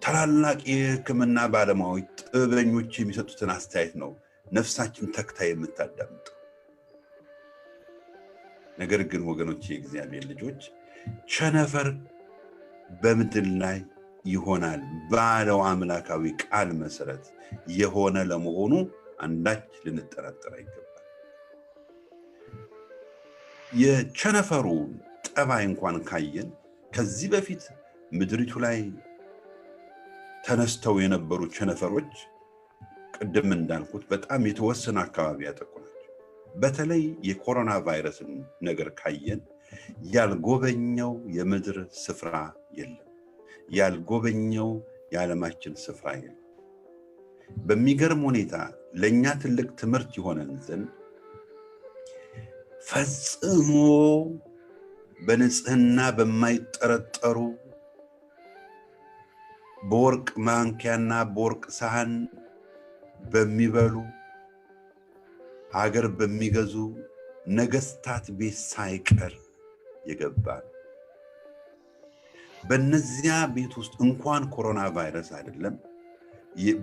ታላላቅ የሕክምና ባለሙያዎች ጥበበኞች የሚሰጡትን አስተያየት ነው ነፍሳችን ተክታ የምታዳምጠው ነገር ግን ወገኖቼ የእግዚአብሔር ልጆች ቸነፈር በምድር ላይ ይሆናል ባለው አምላካዊ ቃል መሰረት የሆነ ለመሆኑ አንዳች ልንጠራጠር አይገባም የቸነፈሩ ጠባይ እንኳን ካየን ከዚህ በፊት ምድሪቱ ላይ ተነስተው የነበሩ ቸነፈሮች ቅድም እንዳልኩት በጣም የተወሰነ አካባቢ ያጠቁናል በተለይ የኮሮና ቫይረስን ነገር ካየን ያልጎበኘው የምድር ስፍራ የለም ያልጎበኘው የዓለማችን ስፍራ የለም በሚገርም ሁኔታ ለኛ ትልቅ ትምህርት ይሆነን ዘንድ ፈጽሞ በንጽህና በማይጠረጠሩ በወርቅ ማንኪያና በወርቅ ሳህን በሚበሉ ሀገር በሚገዙ ነገስታት ቤት ሳይቀር የገባል በእነዚያ ቤት ውስጥ እንኳን ኮሮና ቫይረስ አይደለም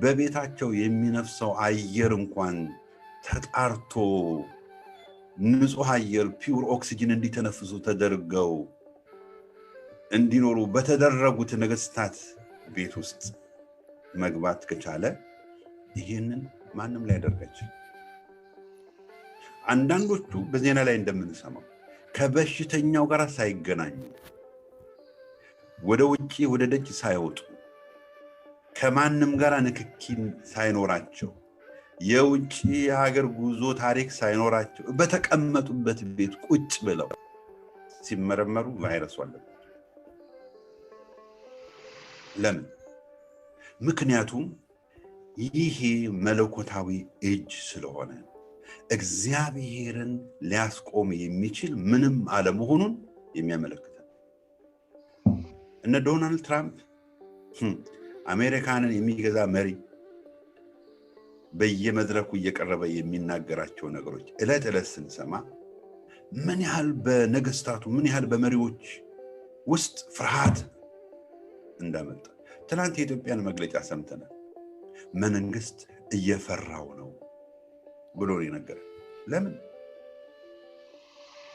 በቤታቸው የሚነፍሰው አየር እንኳን ተጣርቶ ንጹህ አየር ፒውር ኦክሲጅን እንዲተነፍሱ ተደርገው እንዲኖሩ በተደረጉት ነገስታት ቤት ውስጥ መግባት ከቻለ ይሄንን ማንም ላይ ያደርጋች አንዳንዶቹ በዜና ላይ እንደምንሰማው ከበሽተኛው ጋር ሳይገናኙ ወደ ውጪ ወደ ደጅ ሳይወጡ ከማንም ጋር ንክኪን ሳይኖራቸው የውጪ ሀገር ጉዞ ታሪክ ሳይኖራቸው በተቀመጡበት ቤት ቁጭ ብለው ሲመረመሩ ቫይረሱ አለበት ለምን ምክንያቱም ይሄ መለኮታዊ እጅ ስለሆነ እግዚአብሔርን ሊያስቆም የሚችል ምንም አለመሆኑን የሚያመለክት እነ ዶናልድ ትራምፕ አሜሪካንን የሚገዛ መሪ በየመድረኩ እየቀረበ የሚናገራቸው ነገሮች እለት እለት ስንሰማ ምን ያህል በነገስታቱ ምን ያህል በመሪዎች ውስጥ ፍርሃት እንዳመጣ ትናንት የኢትዮጵያን መግለጫ ሰምተናል መንግስት እየፈራው ነው ብሎ ይነገር ለምን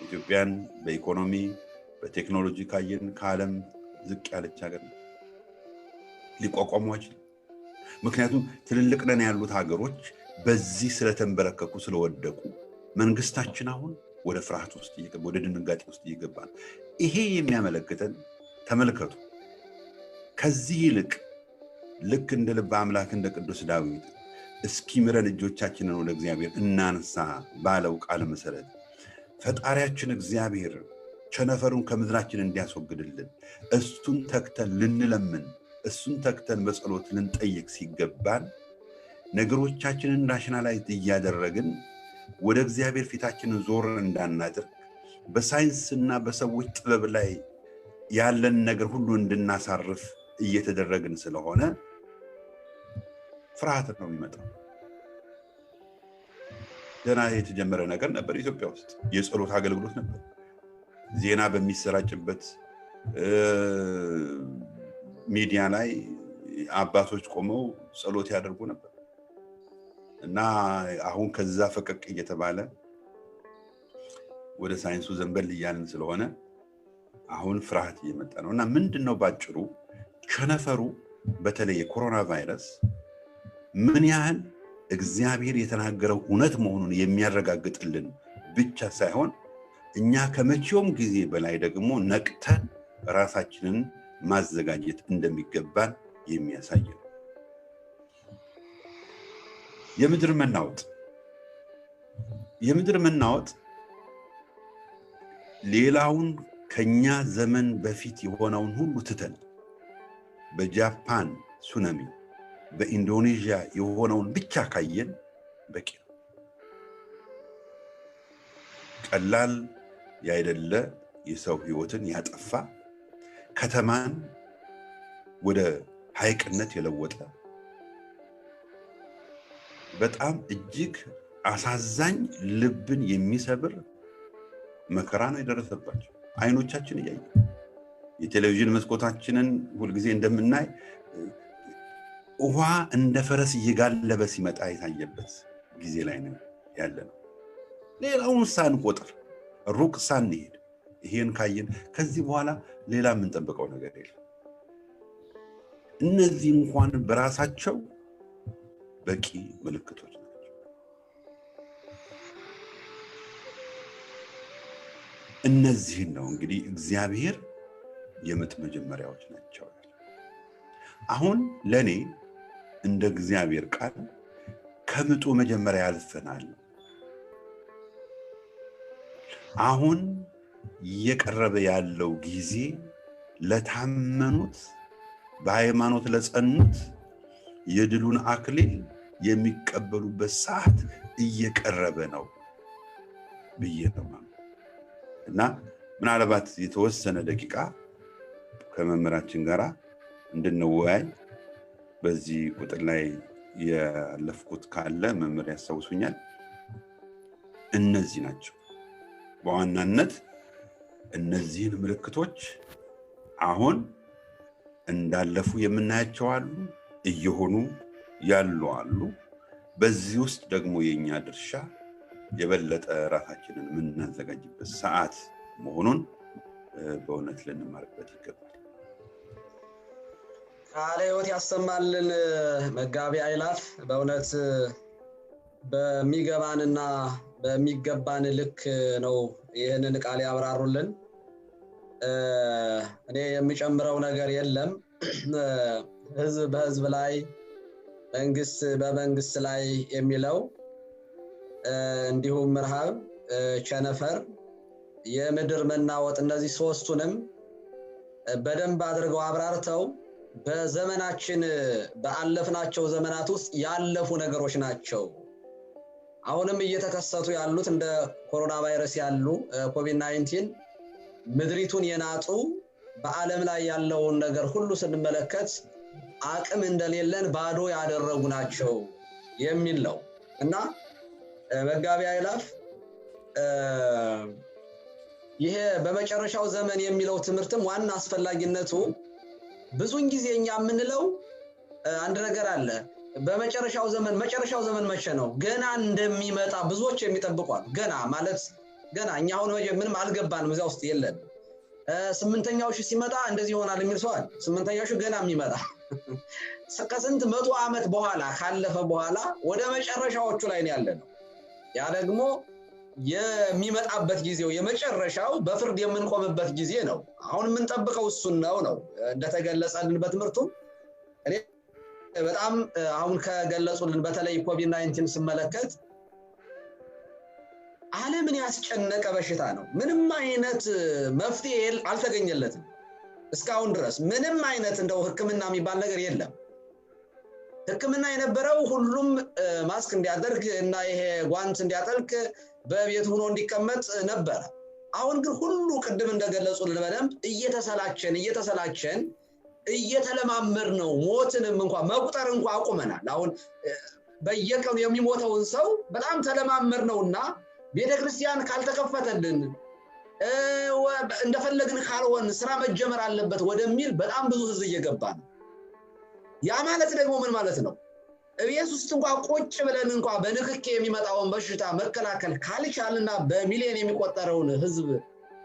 ኢትዮጵያን በኢኮኖሚ በቴክኖሎጂ ካየን ከዓለም ዝቅ ያለች ሀገር ሊቋቋሙ አይችልም ምክንያቱም ትልልቅ ነን ያሉት ሀገሮች በዚህ ስለተንበረከኩ ስለወደቁ መንግስታችን አሁን ወደ ፍርሃት ውስጥ እየገባ ወደ ድንጋጤ ውስጥ እየገባ ይሄ የሚያመለክተን ተመልከቱ ከዚህ ይልቅ ልክ እንደ ልበ አምላክ እንደ ቅዱስ ዳዊት እስኪ ምረን እጆቻችንን ወደ እግዚአብሔር እናንሳ ባለው ቃል መሰረት ፈጣሪያችን እግዚአብሔር ቸነፈሩን ከምድራችን እንዲያስወግድልን እሱን ተክተን ልንለምን እሱን ተክተን በጸሎት ልንጠይቅ ሲገባን ነገሮቻችንን ራሽናላይዝ እያደረግን ወደ እግዚአብሔር ፊታችንን ዞር እንዳናደርግ በሳይንስና በሰዎች ጥበብ ላይ ያለን ነገር ሁሉ እንድናሳርፍ እየተደረግን ስለሆነ ፍርሃት ነው የሚመጣው ደና የተጀመረ ነገር ነበር ኢትዮጵያ ውስጥ የጸሎት አገልግሎት ነበር ዜና በሚሰራጭበት ሚዲያ ላይ አባቶች ቆመው ጸሎት ያደርጉ ነበር እና አሁን ከዛ ፈቀቅ እየተባለ ወደ ሳይንሱ ዘንበል እያልን ስለሆነ አሁን ፍርሃት እየመጣ ነውና ምንድነው ባጭሩ ቸነፈሩ በተለይ የኮሮና ቫይረስ ምን ያህል እግዚአብሔር የተናገረው እውነት መሆኑን የሚያረጋግጥልን ብቻ ሳይሆን እኛ ከመቼውም ጊዜ በላይ ደግሞ ነቅተን ራሳችንን ማዘጋጀት እንደሚገባን የሚያሳይ ነው የምድር መናወጥ ሌላውን ከኛ ዘመን በፊት የሆነውን ሁሉ ትተን በጃፓን ሱናሚ በኢንዶኔዥያ የሆነውን ብቻ ካየን በቂ ነው። ቀላል ያይደለ የሰው ህይወትን ያጠፋ ከተማን ወደ ሐይቅነት የለወጠ በጣም እጅግ አሳዛኝ ልብን የሚሰብር መከራ ነው የደረሰባቸው። አይኖቻችን እያዩ የቴሌቪዥን መስኮታችንን ሁሉ ጊዜ እንደምናይ ውሃ እንደ ፈረስ እየጋለበ ሲመጣ የታየበት ጊዜ ላይ ነው ያለነው። ሌላውን ሳንቆጥር ሩቅ ሳንሄድ ይሄን ካየን ከዚህ በኋላ ሌላ ምን ጠብቀው ነገር የለም። እነዚህ እንኳን በራሳቸው በቂ ምልክቶች ናቸው። እነዚህ ነው እንግዲህ እግዚአብሔር የምጥ መጀመሪያዎች ናቸው። አሁን ለኔ እንደ እግዚአብሔር ቃል ከምጡ መጀመሪያ ያልፈናል። አሁን እየቀረበ ያለው ጊዜ ለታመኑት በሃይማኖት ለጸኑት የድሉን አክሊል የሚቀበሉበት ሰዓት እየቀረበ ነው ብዬነው እና ምናልባት የተወሰነ ደቂቃ ከመምህራችን ጋራ እንድንወያይ በዚህ ቁጥር ላይ ያለፍኩት ካለ መምህር ያሳውሱኛል። እነዚህ ናቸው በዋናነት እነዚህን ምልክቶች አሁን እንዳለፉ የምናያቸው አሉ፣ እየሆኑ ያሉ አሉ። በዚህ ውስጥ ደግሞ የኛ ድርሻ የበለጠ ራሳችንን የምናዘጋጅበት ሰዓት መሆኑን በእውነት ልንማርበት ይገባል። ቃለ ሕይወት ያሰማልን መጋቢ አይላፍ። በእውነት በሚገባንና በሚገባን ልክ ነው ይህንን ቃል ያብራሩልን። እኔ የሚጨምረው ነገር የለም። ህዝብ በህዝብ ላይ መንግስት በመንግስት ላይ የሚለው እንዲሁም ረሃብ፣ ቸነፈር፣ የምድር መናወጥ እነዚህ ሶስቱንም በደንብ አድርገው አብራርተው በዘመናችን በአለፍናቸው ዘመናት ውስጥ ያለፉ ነገሮች ናቸው። አሁንም እየተከሰቱ ያሉት እንደ ኮሮና ቫይረስ ያሉ ኮቪድ-19 ምድሪቱን የናጡ በዓለም ላይ ያለውን ነገር ሁሉ ስንመለከት አቅም እንደሌለን ባዶ ያደረጉ ናቸው የሚል ነው እና መጋቢ አይላፍ ይሄ በመጨረሻው ዘመን የሚለው ትምህርትም ዋና አስፈላጊነቱ ብዙን ጊዜ እኛ የምንለው አንድ ነገር አለ። በመጨረሻው ዘመን መቼ ነው? ገና እንደሚመጣ ብዙዎች የሚጠብቋል። ገና ማለት ገና እኛ አሁን ምንም አልገባንም፣ እዛ ውስጥ የለን። ስምንተኛው ሺህ ሲመጣ እንደዚህ ይሆናል የሚል ሰው አለ። ስምንተኛው ሺህ ገና የሚመጣ ከስንት መቶ ዓመት በኋላ ካለፈ በኋላ ወደ መጨረሻዎቹ ላይ ነው ያለነው። ያ ደግሞ የሚመጣበት ጊዜው የመጨረሻው በፍርድ የምንቆምበት ጊዜ ነው። አሁን የምንጠብቀው እሱን ነው እንደተገለጸልን በትምህርቱም እኔ በጣም አሁን ከገለጹልን በተለይ ኮቪድ-19 ስመለከት ዓለምን ያስጨነቀ በሽታ ነው። ምንም አይነት መፍትሄ አልተገኘለትም እስካሁን ድረስ። ምንም አይነት እንደው ህክምና የሚባል ነገር የለም። ህክምና የነበረው ሁሉም ማስክ እንዲያደርግ እና ይሄ ጓንት እንዲያጠልቅ በቤት ሆኖ እንዲቀመጥ ነበር። አሁን ግን ሁሉ ቅድም እንደገለጹልን በደንብ እየተሰላቸን እየተለማመር ነው። ሞትንም እንኳን መቁጠር እንኳን አቁመናል። አሁን በየቀኑ የሚሞተውን ሰው በጣም ተለማመር ነውና ቤተክርስቲያን ካልተከፈተልን እንደፈለግን ካልሆን ስራ መጀመር አለበት ወደሚል በጣም ብዙ ህዝብ እየገባ ነው። ያ ማለት ደግሞ ምን ማለት ነው? እቤት ውስጥ እንኳን ቁጭ ብለን እንኳን በንክኬ የሚመጣውን በሽታ መከላከል ካልቻልና በሚሊዮን የሚቆጠረውን ህዝብ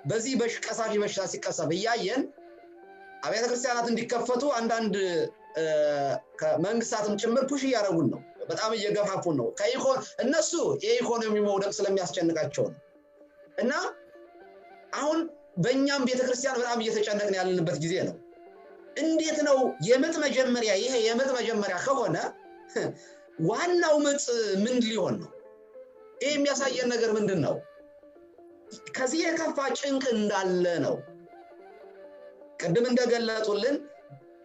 በዚህ ቀሳፊ በሽታ ሲቀሰፍ እያየን አብያተ ክርስቲያናት እንዲከፈቱ አንዳንድ መንግስታትም ጭምር ፑሽ እያደረጉን ነው። በጣም እየገፋፉን ነው። እነሱ የኢኮኖሚ መውደቅ ስለሚያስጨንቃቸው ነው። እና አሁን በእኛም ቤተክርስቲያን በጣም እየተጨነቅን ያለንበት ጊዜ ነው። እንዴት ነው የምጥ መጀመሪያ? ይሄ የምጥ መጀመሪያ ከሆነ ዋናው ምጽ ምን ሊሆን ነው? ይሄ የሚያሳየን ነገር ምንድነው? ከዚህ የከፋ ጭንቅ እንዳለ ነው። ቅድም እንደገለጹልን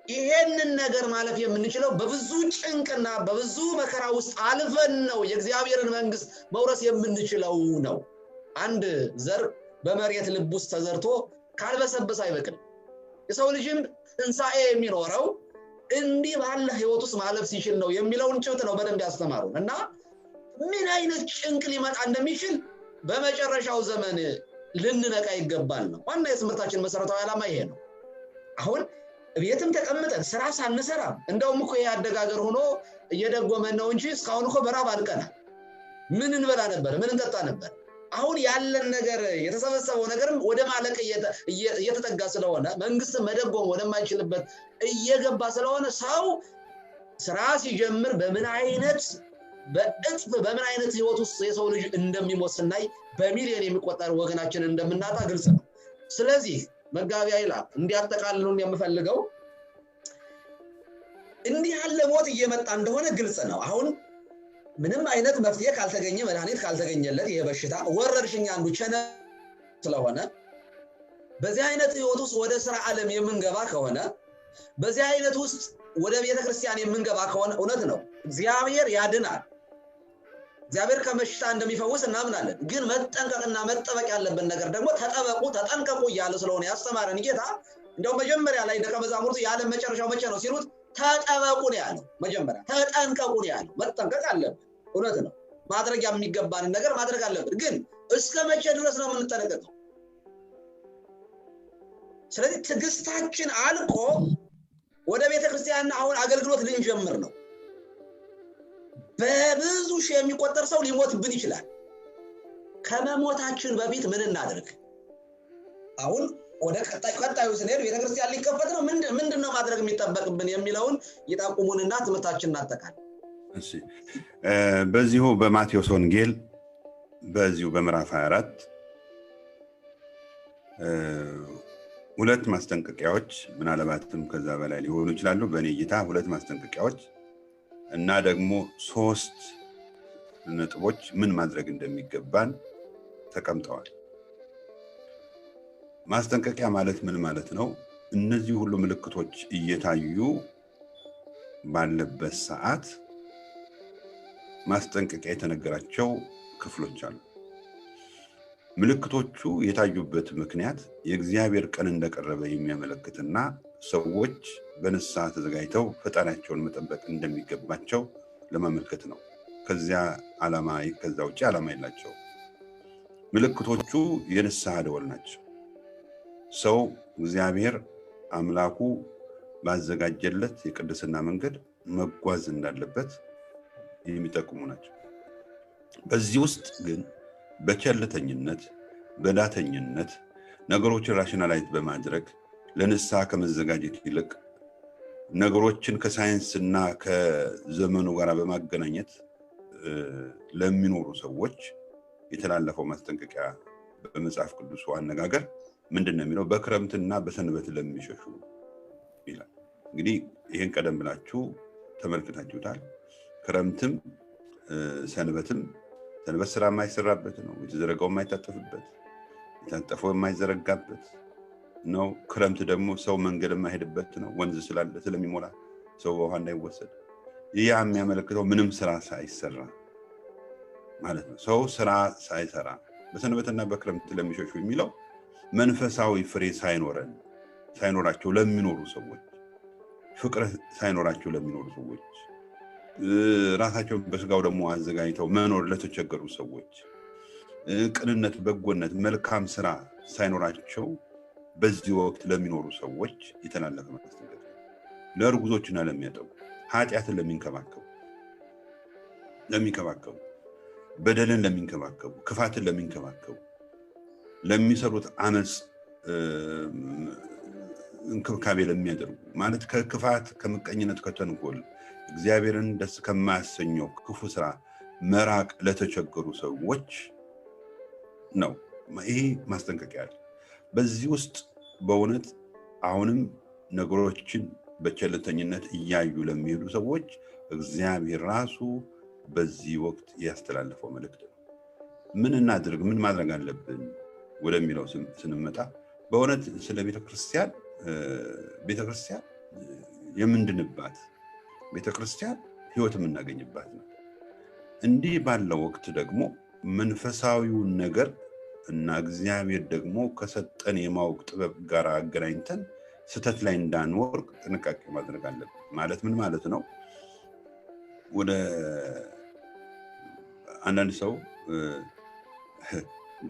ይሄንን ነገር ማለፍ የምንችለው በብዙ ጭንቅና በብዙ መከራ ውስጥ አልፈን ነው የእግዚአብሔርን መንግስት መውረስ የምንችለው ነው። አንድ ዘር በመሬት ልብ ውስጥ ተዘርቶ ካልበሰበሰ አይበቅልም። የሰው ልጅም ትንሣኤ የሚኖረው እንዲህ ባለ ህይወት ውስጥ ማለፍ ሲችል ነው የሚለውን ጭብጥ ነው በደንብ ያስተማሩን እና ምን አይነት ጭንቅ ሊመጣ እንደሚችል በመጨረሻው ዘመን ልንነቃ ይገባል ነው። ዋና የትምህርታችን መሰረታዊ ዓላማ ይሄ ነው። አሁን ቤትም ተቀምጠን ስራ ሳንሰራ እንደውም እኮ ያደጋገር ሆኖ እየደጎመን ነው እንጂ እስካሁን እኮ በራብ አልቀናል። ምን እንበላ ነበር? ምን እንጠጣ ነበር? አሁን ያለን ነገር የተሰበሰበው ነገርም ወደ ማለቅ እየተጠጋ ስለሆነ መንግስት መደጎም ወደማይችልበት እየገባ ስለሆነ ሰው ስራ ሲጀምር በምን አይነት ህይወት ውስጥ የሰው ልጅ እንደሚሞት ስናይ በሚሊዮን የሚቆጠር ወገናችን እንደምናጣ ግልጽ ነው። ስለዚህ መጋቢ አይላ እንዲያጠቃልሉን የምፈልገው እንዲህ ያለ ሞት እየመጣ እንደሆነ ግልጽ ነው። አሁን ምንም አይነት መፍትሄ ካልተገኘ መድኃኒት ካልተገኘለት ይሄ በሽታ ወረርሽኝ አንዱ ቸነፈር ስለሆነ በዚህ አይነት ህይወት ውስጥ ወደ ስራ ዓለም የምንገባ ከሆነ በዚህ አይነት ውስጥ ወደ ቤተክርስቲያን የምንገባ ከሆነ እውነት ነው እግዚአብሔር ያድናል። እግዚአብሔር ከበሽታ እንደሚፈውስ እናምናለን። ግን መጠንቀቅና መጠበቅ ያለበት ነገር ደግሞ ተጠበቁ ተጠንቀቁ እያለ ስለሆነ ያስተማረን ጌታ እንደው መጀመሪያ ላይ ደቀ መዛሙርቱ ያለ መጨረሻው መቼ ነው ሲሉት ተጠበቁ ነው ያለው። መጀመሪያ ተጠንቀቁ ነው ያለው። መጠንቀቅ አለብን። እውነት ነው። ማድረግ የሚገባንን ነገር ማድረግ አለብን። ግን እስከ መቼ ድረስ ነው የምንጠነቀቀው? ስለዚህ ትዕግስታችን አልቆ ወደ ቤተክርስቲያን አሁን አገልግሎት ልንጀምር ነው። በብዙ ሺህ የሚቆጠር ሰው ሊሞትብን ይችላል። ከመሞታችን በፊት ምን እናድርግ? አሁን ወደ ቀጣዩ ስንሄድ ቤተክርስቲያን ሊከፈት ነው። ምንድነው ማድረግ የሚጠበቅብን የሚለውን ይጠቁሙንና ትምህርታችንን እናጠቃለን። እሺ በዚሁ በማቴዎስ ወንጌል በዚሁ በምዕራፍ 24 ሁለት ማስጠንቀቂያዎች ምናልባትም ከዛ በላይ ሊሆኑ ይችላሉ። በእኔ እይታ ሁለት ማስጠንቀቂያዎች እና ደግሞ 3 ነጥቦች ምን ማድረግ እንደሚገባን ተቀምጠዋል። ማስጠንቀቂያ ማለት ምን ማለት ነው? እነዚህ ሁሉ ምልክቶች እየታዩ ባለበት ሰዓት ማስጠንቀቂያ የተነገራቸው ክፍሎች አሉ። ምልክቶቹ የታዩበት ምክንያት የእግዚአብሔር ቀን እንደቀረበ የሚያመለክትና ሰዎች በንስሐ ተዘጋጅተው ፈጣሪያቸውን መጠበቅ እንደሚገባቸው ለማመልከት ነው። ከዛ ውጪ ዓላማ የላቸው። ምልክቶቹ የንስሐ ደወል ናቸው። ሰው እግዚአብሔር አምላኩ ባዘጋጀለት የቅድስና መንገድ መጓዝ እንዳለበት የሚጠቁሙ ናቸው። በዚህ ውስጥ ግን በቸልተኝነት በዳተኝነት ነገሮችን ራሽናላይዝ በማድረግ ለንስሐ ከመዘጋጀት ይልቅ ነገሮችን ከሳይንስና ከዘመኑ ጋር በማገናኘት ለሚኖሩ ሰዎች የተላለፈው ማስጠንቀቂያ በመጽሐፍ ቅዱስ አነጋገር ምንድነው የሚለው? በክረምትና በሰንበት ለሚሸሹ ይላል። እንግዲህ ይሄን ቀደም ብላችሁ ተመልክታችሁታል። ክረምትም ሰንበትም ሰንበት ስራ የማይሰራበት ነው። የተዘረጋው የማይታጠፍበት የታጠፈው የማይዘረጋበት ነው። ክረምት ደግሞ ሰው መንገድ የማይሄድበት ነው። ወንዝ ስላለ ስለሚሞላ ሰው በውሃ እንዳይወሰድ። ይህ የሚያመለክተው ምንም ስራ ሳይሰራ ማለት ነው። ሰው ስራ ሳይሰራ በሰንበትና በክረምት ለሚሸሹ የሚለው መንፈሳዊ ፍሬ ሳይኖራቸው ለሚኖሩ ሰዎች፣ ፍቅር ሳይኖራቸው ለሚኖሩ ሰዎች፣ ራሳቸውን በስጋው ደግሞ አዘጋጅተው መኖር ለተቸገሩ ሰዎች፣ ቅንነት፣ በጎነት፣ መልካም ስራ ሳይኖራቸው በዚህ ወቅት ለሚኖሩ ሰዎች የተላለፈ ማስጠንቀቂያ። ለእርጉዞችና ለሚያጠቡ፣ ኃጢአትን ለሚንከባከቡ፣ በደልን ለሚንከባከቡ፣ ክፋትን ለሚንከባከቡ፣ ለሚሰሩት አመጽ እንክብካቤ ለሚያደርጉ ማለት ከክፋት ከምቀኝነት ከተንኮል እግዚአብሔርን ደስ ከማያሰኘው ክፉ ስራ መራቅ ለተቸገሩ ሰዎች ነው። ይሄ ማስጠንቀቂያ አለ። በዚህ ውስጥ በእውነት አሁንም ነገሮችን በቸልተኝነት እያዩ ለሚሄዱ ሰዎች እግዚአብሔር ራሱ በዚህ ወቅት ያስተላለፈው መልእክት ነው። ምን እናድርግ፣ ምን ማድረግ አለብን ወደሚለው ስንመጣ በእውነት ስለ ቤተክርስቲያን የምንድንባት ቤተክርስቲያን ህይወት የምናገኝባት ነው። እንዲህ ባለው ወቅት ደግሞ መንፈሳዊውን ነገር እና እግዚአብሔር ደግሞ ከሰጠን የማወቅ ጥበብ ጋር አገናኝተን ስተት ላይ እንዳንወርቅ ጥንቃቄ ማድረግ አለብን። ማለት ምን ማለት ነው? ወደ አንዳንድ ሰው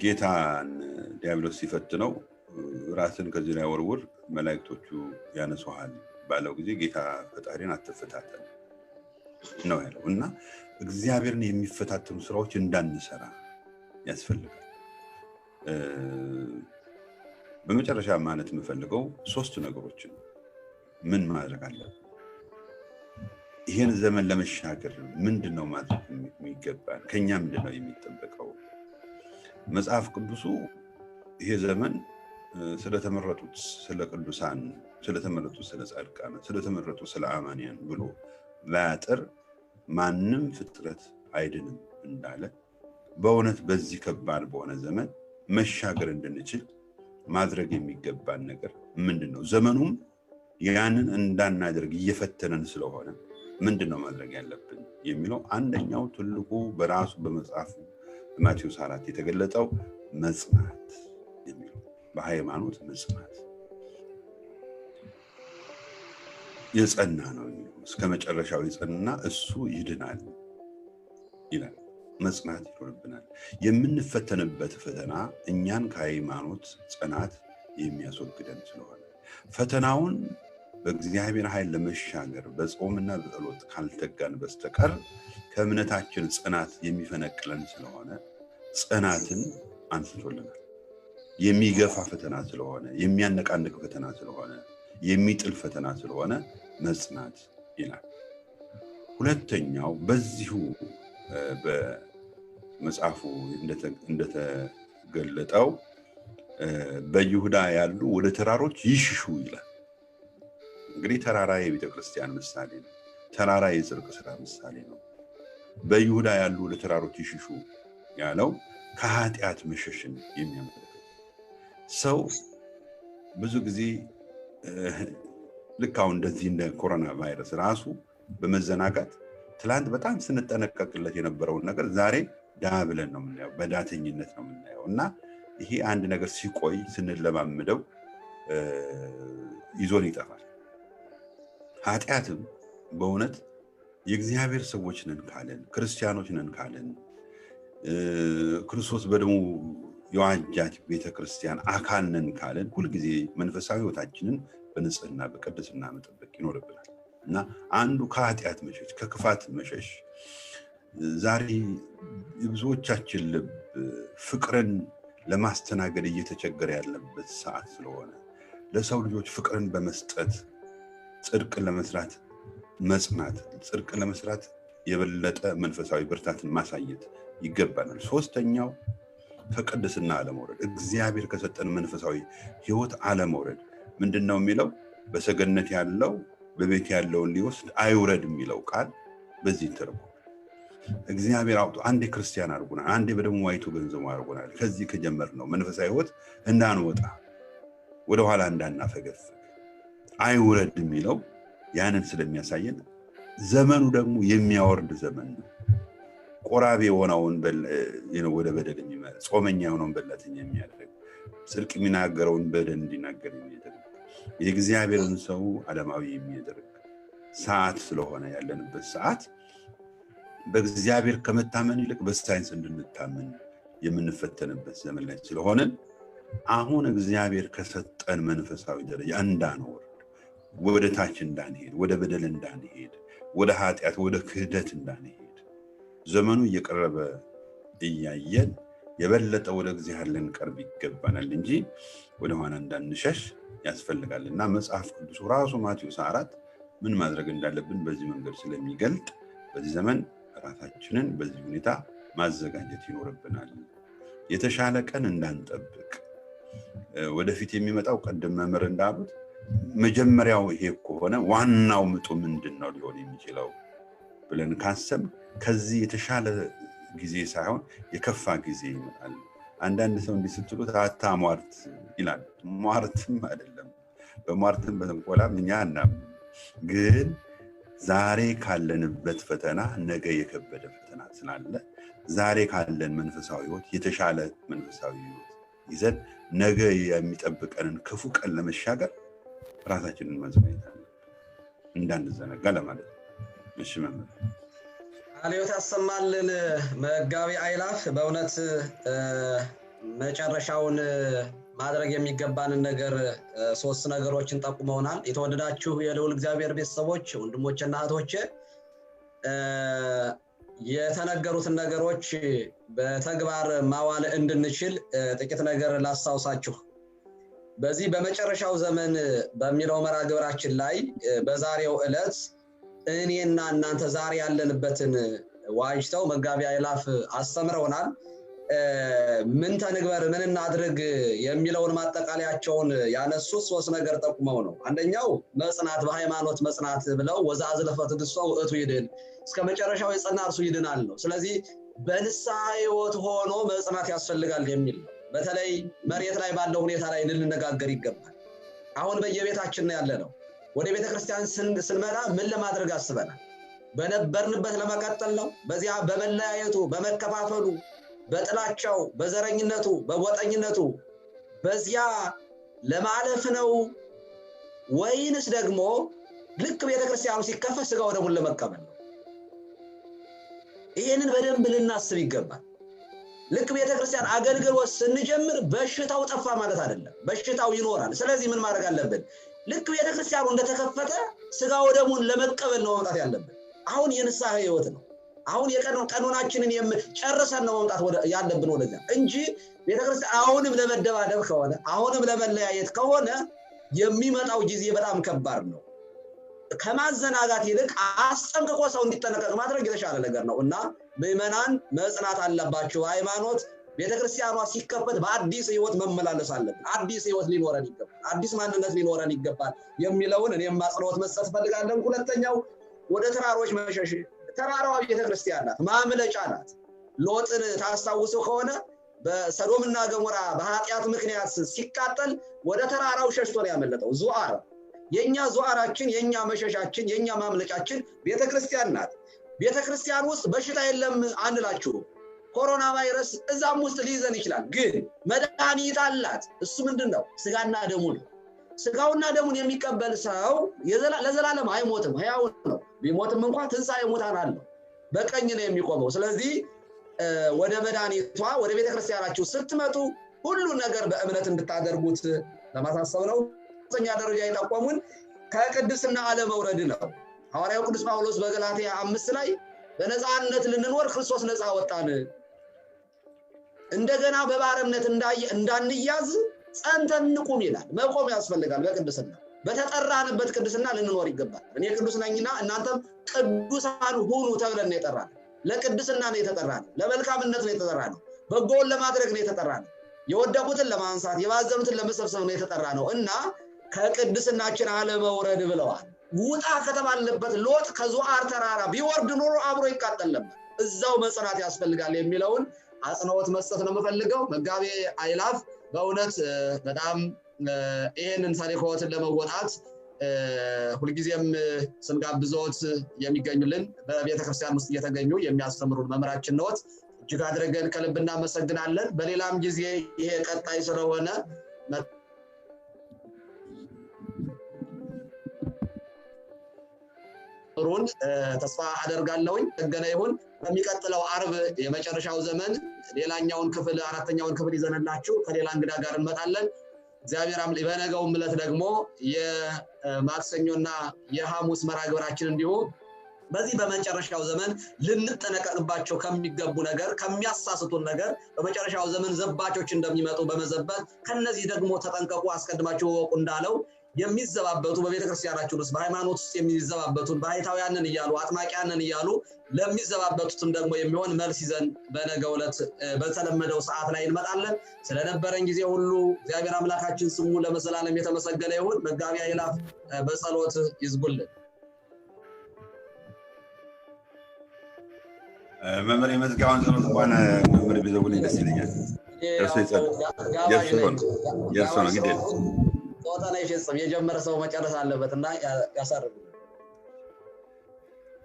ጌታን ዲያብሎስ ሲፈትነው ራስን ከዚህ ላይ ወርውር መላእክቶቹ ያነሱሃል ባለው ጊዜ ጌታ ፈጣሪን አትፈታተን ነው ያለው። እና እግዚአብሔርን የሚፈታተኑ ስራዎች እንዳንሰራ ያስፈልጋል። በመጨረሻ ማለት የምፈልገው 3 ነገሮችን ምን ማድረግ አለብን? ይሄን ዘመን ለመሻገር ምንድነው ማድረግ የሚገባን? ከኛ ምንድነው የሚጠበቀው? መጽሐፍ ቅዱሱ ይሄ ዘመን ስለተመረጡት ስለ ቅዱሳን፣ ስለተመረጡት ስለ ጻድቃን፣ ስለተመረጡት ስለ አማንያን ብሎ ባያጥር ማንም ፍጥረት አይድንም እንዳለ በእውነት በዚህ ከባድ በሆነ ዘመን መሻገር እንድንችል ማድረግ የሚገባን ነገር ምንድነው? ዘመኑም ያንን እንዳናደርግ እየፈተነን ስለሆነ ምንድነው ማድረግ ያለብን የሚለው አንደኛው ትልቁ በራሱ በመጽሐፉ በማቴዎስ 4 የተገለጠው መጽናት የሚለው በሃይማኖት መጽናት የጸና ነው። እስከ መጨረሻው የጸና እሱ ይድናል ይላል። መጽናት ይኖርብናል። የምንፈተንበት ፈተና እኛን ከሃይማኖት ጽናት የሚያስወግደን ስለሆነ ፈተናውን በእግዚአብሔር ኃይል ለመሻገር በጾምና በጸሎት ካልተጋን በስተቀር ከእምነታችን ጽናት የሚፈነቅለን ስለሆነ ጽናትን አንስቶልናል። የሚገፋ ፈተና ስለሆነ፣ የሚያነቃንቅ ፈተና ስለሆነ፣ የሚጥል ፈተና ስለሆነ መጽናት ይላል። ሁለተኛው በዚሁ በመጽሐፉ እንደተገለጠው በይሁዳ ያሉ ወደ ተራሮች ይሽሹ ይላል። እንግዲህ ተራራ የቤተክርስቲያን ምሳሌ ነው። ተራራ የጽድቅ ስራ ምሳሌ ነው። በይሁዳ ያሉ ወደ ተራሮች ይሽሹ ያለው ከኃጢአት መሸሽን የሚያመለክት ሰው ብዙ ጊዜ ልክ አሁን እንደዚህ እንደ ኮሮና ቫይረስ ራሱ በመዘናጋት ትላንት በጣም ስንጠነቀቅለት የነበረውን ነገር ዛሬ ዳ ብለን ነው የምናየው፣ በዳተኝነት ነው የምናየው። እና ይሄ አንድ ነገር ሲቆይ ስንለማምደው ይዞን ይጠፋል። ኃጢአትም በእውነት የእግዚአብሔር ሰዎች ነን ካለን፣ ክርስቲያኖች ነን ካለን፣ ክርስቶስ በደሙ የዋጃት ቤተክርስቲያን አካል ነን ካለን ሁልጊዜ መንፈሳዊ ህይወታችንን በንጽህና በቅድስና መጠበቅ ይኖርብናል። እና አንዱ ከኃጢአት መሸሽ፣ ከክፋት መሸሽ። ዛሬ የብዙዎቻችን ልብ ፍቅርን ለማስተናገድ እየተቸገረ ያለበት ሰዓት ስለሆነ ለሰው ልጆች ፍቅርን በመስጠት ጽድቅን ለመስራት መጽናት፣ ጽድቅን ለመስራት የበለጠ መንፈሳዊ ብርታትን ማሳየት ይገባናል። ሶስተኛው ከቅድስና አለመውረድ፣ እግዚአብሔር ከሰጠን መንፈሳዊ ህይወት አለመውረድ። ምንድነው የሚለው? በሰገነት ያለው በቤት ያለውን ሊወስድ አይውረድ የሚለው ቃል በዚህ ተርጉሞ እግዚአብሔር አውጥቶ አንዴ ክርስቲያን አድርጎናል፣ አንዴ በደሙ ዋይቶ ገንዘቡ አድርጎናል። ከዚህ ከጀመርነው መንፈሳዊ ህይወት እንዳንወጣ ወደ ኋላ እንዳናፈገፍ አይውረድ የሚለው ያንን ስለሚያሳየን ዘመኑ ደግሞ የሚያወርድ ዘመን ነው። ቆራቤ የሆነውን ወደ በደል የሚመራ፣ ጾመኛ የሆነውን በላተኛ የሚያደርግ፣ ጽድቅ የሚናገረውን በደል እንዲናገር የሚያደርግ፣ የእግዚአብሔርን ሰው ዓለማዊ የሚያደርግ ሰዓት ስለሆነ ያለንበት ሰዓት በእግዚአብሔር ከመታመን ይልቅ በሳይንስ እንድንታመን የምንፈተንበት ዘመን ላይ ስለሆነ አሁን እግዚአብሔር ከሰጠን መንፈሳዊ ደረጃ እንዳንወርድ፣ ወደ ታች እንዳንሄድ፣ ወደ በደል እንዳንሄድ፣ ወደ ኃጢአት ወደ ክህደት እንዳንሄድ ዘመኑ እየቀረበ እያየን የበለጠ ወደ እግዚአብሔር ልንቀርብ ይገባናል እንጂ ወደ ኋላ እንዳንሸሽ ያስፈልጋልና መጽሐፍ ቅዱስ ራሱ ማቴዎስ 4 ምን ማድረግ እንዳለብን በዚህ መንገድ ስለሚገልጥ በዚህ ዘመን ራሳችንን በዚህ ሁኔታ ማዘጋጀት ይኖርብናል። የተሻለ ቀን እንዳንጠብቅ ወደፊት የሚመጣው ቀደም መምህር እንዳሉት መጀመሪያው ይሄ ከሆነ ዋናው ምጡ ምንድነው ሊሆን የሚችለው ብለን ካሰብ ከዚህ የተሻለ ጊዜ ሳይሆን የከፋ ጊዜ ይመጣል። አንዳንድ ሰው እንዲህ ስትሉት አታሟርት ይላል። ሟርትም አይደለም፣ በሟርትም በተንኮላም እኛ አናምንም። ግን ዛሬ ካለንበት ፈተና ነገ የከበደ ፈተና ስላለ ዛሬ ካለን መንፈሳዊ ህይወት የተሻለ መንፈሳዊ ህይወት ይዘን ነገ የሚጠብቀንን ክፉ ቀን ለመሻገር ራሳችንን ማዘጋጀት አለብን፣ እንዳንዘነጋ ለማለት ነው። እሺ መምህር አልዮት ያሰማልን መጋቢ አይላፍ። በእውነት መጨረሻውን ማድረግ የሚገባንን ነገር ሶስት ነገሮችን ጠቁመውናል። የተወደዳችሁ የልዑል እግዚአብሔር ቤተሰቦች ወንድሞችና እህቶቼ የተነገሩትን ነገሮች በተግባር ማዋል እንድንችል ጥቂት ነገር ላስታውሳችሁ። በዚህ በመጨረሻው ዘመን በሚለው መርሐ ግብራችን ላይ በዛሬው ዕለት እኔና እናንተ ዛሬ ያለንበትን ዋጅተው መጋቢ አይላፍ አስተምረውናል። ምን ተንግበር ምን እናድርግ የሚለውን ማጠቃለያቸውን ያነሱት ሶስት ነገር ጠቁመው ነው። አንደኛው መጽናት በሃይማኖት መጽናት ብለው ወዛዝለፈ ትዕግሥቶ ውእቱ ይድን፣ እስከ መጨረሻው የጸና እርሱ ይድናል ነው። ስለዚህ በንስሐ ህይወት ሆኖ መጽናት ያስፈልጋል የሚል ነው። በተለይ መሬት ላይ ባለው ሁኔታ ላይ ልንነጋገር ይገባል። አሁን በየቤታችን ነው ያለነው። ወደ ቤተክርስቲያን ስንመጣ ምን ለማድረግ አስበናል? በነበርንበት ለመቀጠል ነው? በዚያ በመለያየቱ በመከፋፈሉ በጥላቻው በዘረኝነቱ በወጠኝነቱ በዚያ ለማለፍ ነው ወይንስ ደግሞ ልክ ቤተክርስቲያኑ ሲከፈት ስጋው ደሙን ለመቀበል ነው? ይሄንን በደንብ ልናስብ ይገባል። ልክ ቤተክርስቲያን አገልግሎት ስንጀምር በሽታው ጠፋ ማለት አይደለም፣ በሽታው ይኖራል። ስለዚህ ምን ማድረግ አለብን? ልክ ቤተክርስቲያኑ እንደተከፈተ ስጋው ደሙን ለመቀበል ነው መምጣት ያለብን። አሁን የንስሐ ህይወት ነው። አሁን ቀኖናችንን ጨርሰን ነው መምጣት ያለብን ወደዛ እንጂ ቤተክርስቲያን አሁንም ለመደባደብ ከሆነ አሁንም ለመለያየት ከሆነ የሚመጣው ጊዜ በጣም ከባድ ነው። ከማዘናጋት ይልቅ አስጠንቅቆ ሰው እንዲጠነቀቅ ማድረግ የተሻለ ነገር ነው እና ምዕመናን መጽናት አለባቸው። ሃይማኖት ቤተክርስቲያኗ ሲከፈት በአዲስ ህይወት መመላለስ አለብን። አዲስ ህይወት ሊኖረን ይገባል፣ አዲስ ማንነት ሊኖረን ይገባል የሚለውን እኔም ማጽናት መስጠት ፈልጋለሁ። ሁለተኛው ወደ ተራሮች መሸሽ። ተራራዋ ቤተክርስቲያን ናት፣ ማምለጫ ናት። ሎጥን ታስታውሱ ከሆነ በሰዶምና ገሞራ በኃጢአት ምክንያት ሲቃጠል ወደ ተራራው ሸሽቶ ነው ያመለጠው። ዙዓር የኛ ዙዓራችን የኛ መሸሻችን የኛ ማምለጫችን ቤተክርስቲያን ናት። ቤተክርስቲያን ውስጥ በሽታ የለም አንላችሁ። ኮሮና ቫይረስ እዛም ውስጥ ሊይዘን ይችላል፣ ግን መድኃኒት አላት። እሱ ምንድነው? ስጋና ደሙ ነው። ስጋውና ደሙን የሚቀበል ሰው ለዘላለም አይሞትም፣ ሕያው ነው። ቢሞትም እንኳን ትንሣኤ ሙታን አለው፣ በቀኝ ነው የሚቆመው። ስለዚህ ወደ መድኃኒቷ ወደ ቤተክርስቲያናችሁ ስትመጡ ሁሉ ነገር በእምነት እንድታደርጉት ለማሳሰብ ነው። ሶስተኛ ደረጃ የጠቆሙን ከቅድስና አለመውረድ ነው። ሐዋርያው ቅዱስ ጳውሎስ በገላትያ 5 ላይ በነፃነት ልንኖር ክርስቶስ ነፃ ወጣን፣ እንደገና በባርነት እንዳንያዝ ጸንተን እንቁም ይላል። መቆም ያስፈልጋል። በቅድስና በተጠራንበት ቅድስና ልንኖር ይገባል። እኔ ቅዱስ ነኝና እናንተም ቅዱሳን ሁኑ ተብለን ነው የተጠራነው። ለቅድስና ነው የተጠራነው፣ ለመልካምነት ነው የተጠራነው፣ በጎውን ለማድረግ ነው የተጠራነው፣ የወደቁትን ለማንሳት የባዘኑትን ለመሰብሰብ ነው የተጠራነው እና ከቅድስናችን አለመውረድ ብለዋል። ውጣ ከተባለበት ሎጥ ከዙዓር ተራራ ቢወርድ ኖሮ አብሮ ይቃጠል ነበር። እዛው መጽናት ያስፈልጋል የሚለውን አጽንኦት መስጠት ነው የምፈልገው። መጋቢ አይላፍ በእውነት በጣም ይሄንን ተልእኮትን ለመወጣት ሁልጊዜም ስንጋብዞት የሚገኙልን በቤተክርስቲያን ውስጥ እየተገኙ የሚያስተምሩን መምህራችን ነዎት። እጅግ አድርገን ከልብ እናመሰግናለን። በሌላም ጊዜ ይሄ ቀጣይ ስለሆነ ሩን ተስፋ አደርጋለሁኝ። ገና ይሁን በሚቀጥለው አርብ የመጨረሻው ዘመን ሌላኛውን ክፍል አራተኛውን ክፍል ይዘንላችሁ ከሌላ እንግዳ ጋር እንመጣለን። እግዚአብሔር አምላክ በነገው ዕለት ደግሞ የማክሰኞና የሐሙስ መርሐ ግብራችን እንዲሁ በዚህ በመጨረሻው ዘመን ልንጠነቀቅባቸው ከሚገቡ ነገር ከሚያሳስቱን ነገር በመጨረሻው ዘመን ዘባቾች እንደሚመጡ በመዘበት ከነዚህ ደግሞ ተጠንቀቁ አስቀድማችሁ ወቁ እንዳለው የሚዘባበቱ በቤተክርስቲያናችን ውስጥ በሃይማኖት ውስጥ የሚዘባበቱን ባይታውያንን ይያሉ አጥማቂያንን ይያሉ ለሚዘባበቱትም ደግሞ የሚሆን መልስ ይዘን በነገው ዕለት በተለመደው ሰዓት ላይ እንመጣለን። ስለነበረን ጊዜ ሁሉ እግዚአብሔር አምላካችን ስሙ ለዘላለም የተመሰገነ ይሁን። መጋቢ አይላፍ በጸሎት ይዝጉልን። መምህር የመዝጊያውን ጸሎት እንኳን መምህር ቢዘጉልኝ ደስ ይለኛል። እርሱ ይጸል የእርሱ ነው ግዴ ጾታና ይፈጽም የጀመረ ሰው መጨረስ አለበትና ያሳርጉ።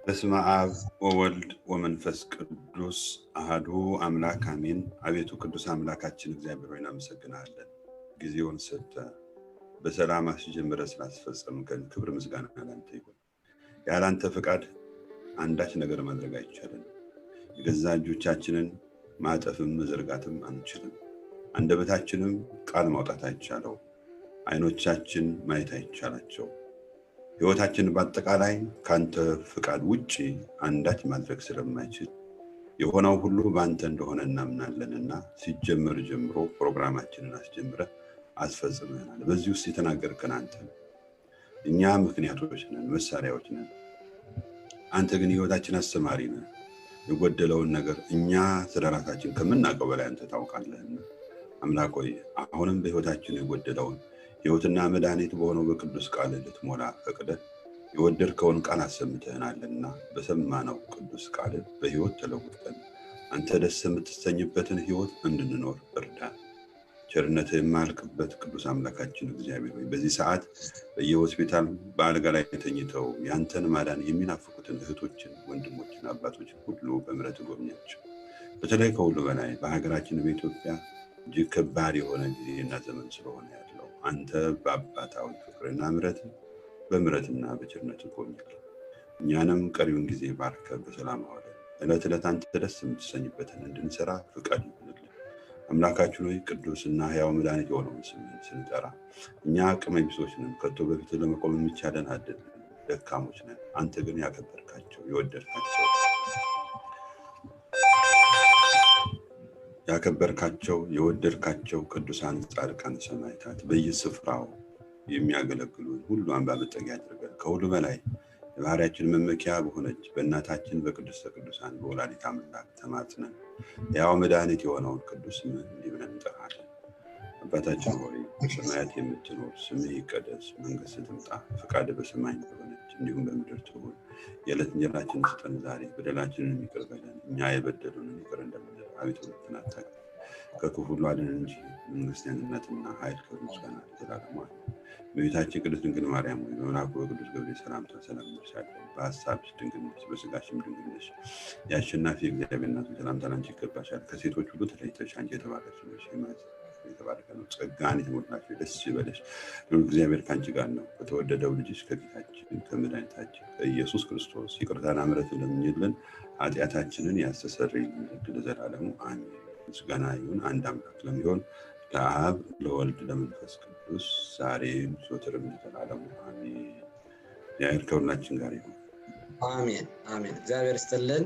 በስመ አብ ወወልድ ወመንፈስ ቅዱስ አሐዱ አምላክ አሜን። አቤቱ ቅዱስ አምላካችን እግዚአብሔር ሆይ እናመሰግናለን። ጊዜውን ሰጥተህ በሰላም አስጀምረህ ስላስፈጸምከን ክብር ምስጋና ላንተ ይሁን። ያላንተ ፈቃድ አንዳች ነገር ማድረግ አይቻልም። የገዛ እጆቻችንን ማጠፍም መዘርጋትም አንችልም። አንደበታችንም ቃል ማውጣት አይቻለው። አይኖቻችን ማየት አይቻላቸው። ሕይወታችን በአጠቃላይ ካንተ ፈቃድ ውጪ አንዳች ማድረግ ስለማይችል የሆነው ሁሉ ባንተ እንደሆነ እናምናለንና ሲጀመር ጀምሮ ፕሮግራማችንን አስጀምረህ አስፈጽመናል። በዚህ ውስጥ የተናገርከን አንተ ነህ። እኛ ምክንያቶች ነን፣ መሳሪያዎች ነን። አንተ ግን ሕይወታችን አስተማሪ ነህ። የጎደለውን ነገር እኛ ስለራሳችን ከምናውቀው በላይ አንተ ታውቃለህና አምላክ ሆይ አሁንም በሕይወታችን የጎደለውን ሕይወትና መድኃኒት በሆነው በቅዱስ ቃል ልትሞላ ፈቅደህ የወደድከውን ቃል አሰምተህናልና በሰማነው ቅዱስ ቃል በሕይወት ተለውጠን አንተ ደስ የምትሰኝበትን ሕይወት እንድንኖር እርዳን። ቸርነትህ የማያልቅበት ቅዱስ አምላካችን እግዚአብሔር ሆይ በዚህ ሰዓት በየሆስፒታል በአልጋ ላይ ተኝተው ያንተን ማዳን የሚናፍቁትን እህቶችን፣ ወንድሞችን፣ አባቶችን ሁሉ በምሕረት ጎብኛቸው። በተለይ ከሁሉ በላይ በሀገራችን በኢትዮጵያ እጅግ ከባድ የሆነ ጊዜና ዘመን ስለሆነ ያለው አንተ በአባታዊ ፍቅርና በምሕረትና በቸርነት ጎብኛቸው። እኛንም ቀሪውን ጊዜ ባርከህ በሰላም አውለን። ዕለት ዕለት አንተ ደስ የምትሰኝበትን እንድንሰራ ፍቃድ ይሁንልን። አምላካችን ሆይ ቅዱስና ሕያው መድኃኒት የሆነውን ስምህን ስንጠራ እኛ አቅመ ቢሶች ነን፣ ከቶ በፊትህ ለመቆም የሚቻለን አይደለም፣ ደካሞች ነን። አንተ ግን ያከበርካቸው የወደድካቸው ቅዱሳን ጻድቃን ሰማዕታት በየስፍራው የሚያገለግሉን ሁሉ አምባ መጠጊያ አድርገን ከሁሉ በላይ የባህሪያችን መመኪያ በሆነች በእናታችን በቅድስተ ቅዱሳን በወላዲተ አምላክ ተማጽነን ያው መድኃኒት የሆነውን ቅዱስ ስምህን እንዲህ ብለን እንጠራለን። አባታችን ሆይ በሰማያት የምትኖር ስምህ ይቀደስ፣ መንግስትህ ትምጣ፣ ፈቃድህ በሰማይ እንደሆነች እንዲሁም በምድር ትሁን። የዕለት እንጀራችንን ስጠን ዛሬ፣ በደላችንን ይቅር በለን እኛ የበደሉንን ይቅር እንደምንል፣ አቤቱ አታግባን ከክፉ ሁሉ አድነን እንጂ መንግሥት ያንተና ኃይል ክብር ምስጋና ለዘላለሙ አሜን። እመቤታችን ቅድስት ድንግል ማርያም ሆይ በመልአኩ በቅዱስ ገብርኤል ሰላምታ ሰላም እንልሻለን። በሐሳብሽ ድንግል ነሽ፣ በሥጋሽም ድንግል ነሽ። የአሸናፊ እግዚአብሔር እናት ሰላምታ ላንቺ ይገባሻል። ከሴቶች ሁሉ ተለይተሽ አንቺ የተባረክሽ ነሽ፣ የተባረከ ነው ጸጋን የተሞላሽ ደስ ይበልሽ፣ ልዑል እግዚአብሔር ከአንቺ ጋር ነው። ከተወደደው ልጅሽ ከጌታችን ከመድኃኒታችን ከኢየሱስ ክርስቶስ ይቅርታና ምሕረትን ለምኝልን ኃጢአታችንን ያስተሰርይልን ለዘላለሙ አሜን። ምስጋና ይሁን አንድ አምላክ ለሚሆን ለአብ ለወልድ ለመንፈስ ቅዱስ ዛሬም ዘወትርም ለዘላለሙ አሜን። እግዚአብሔር ከሁላችን ጋር ይሁን። አሜን አሜን። እግዚአብሔር ይስጥልን።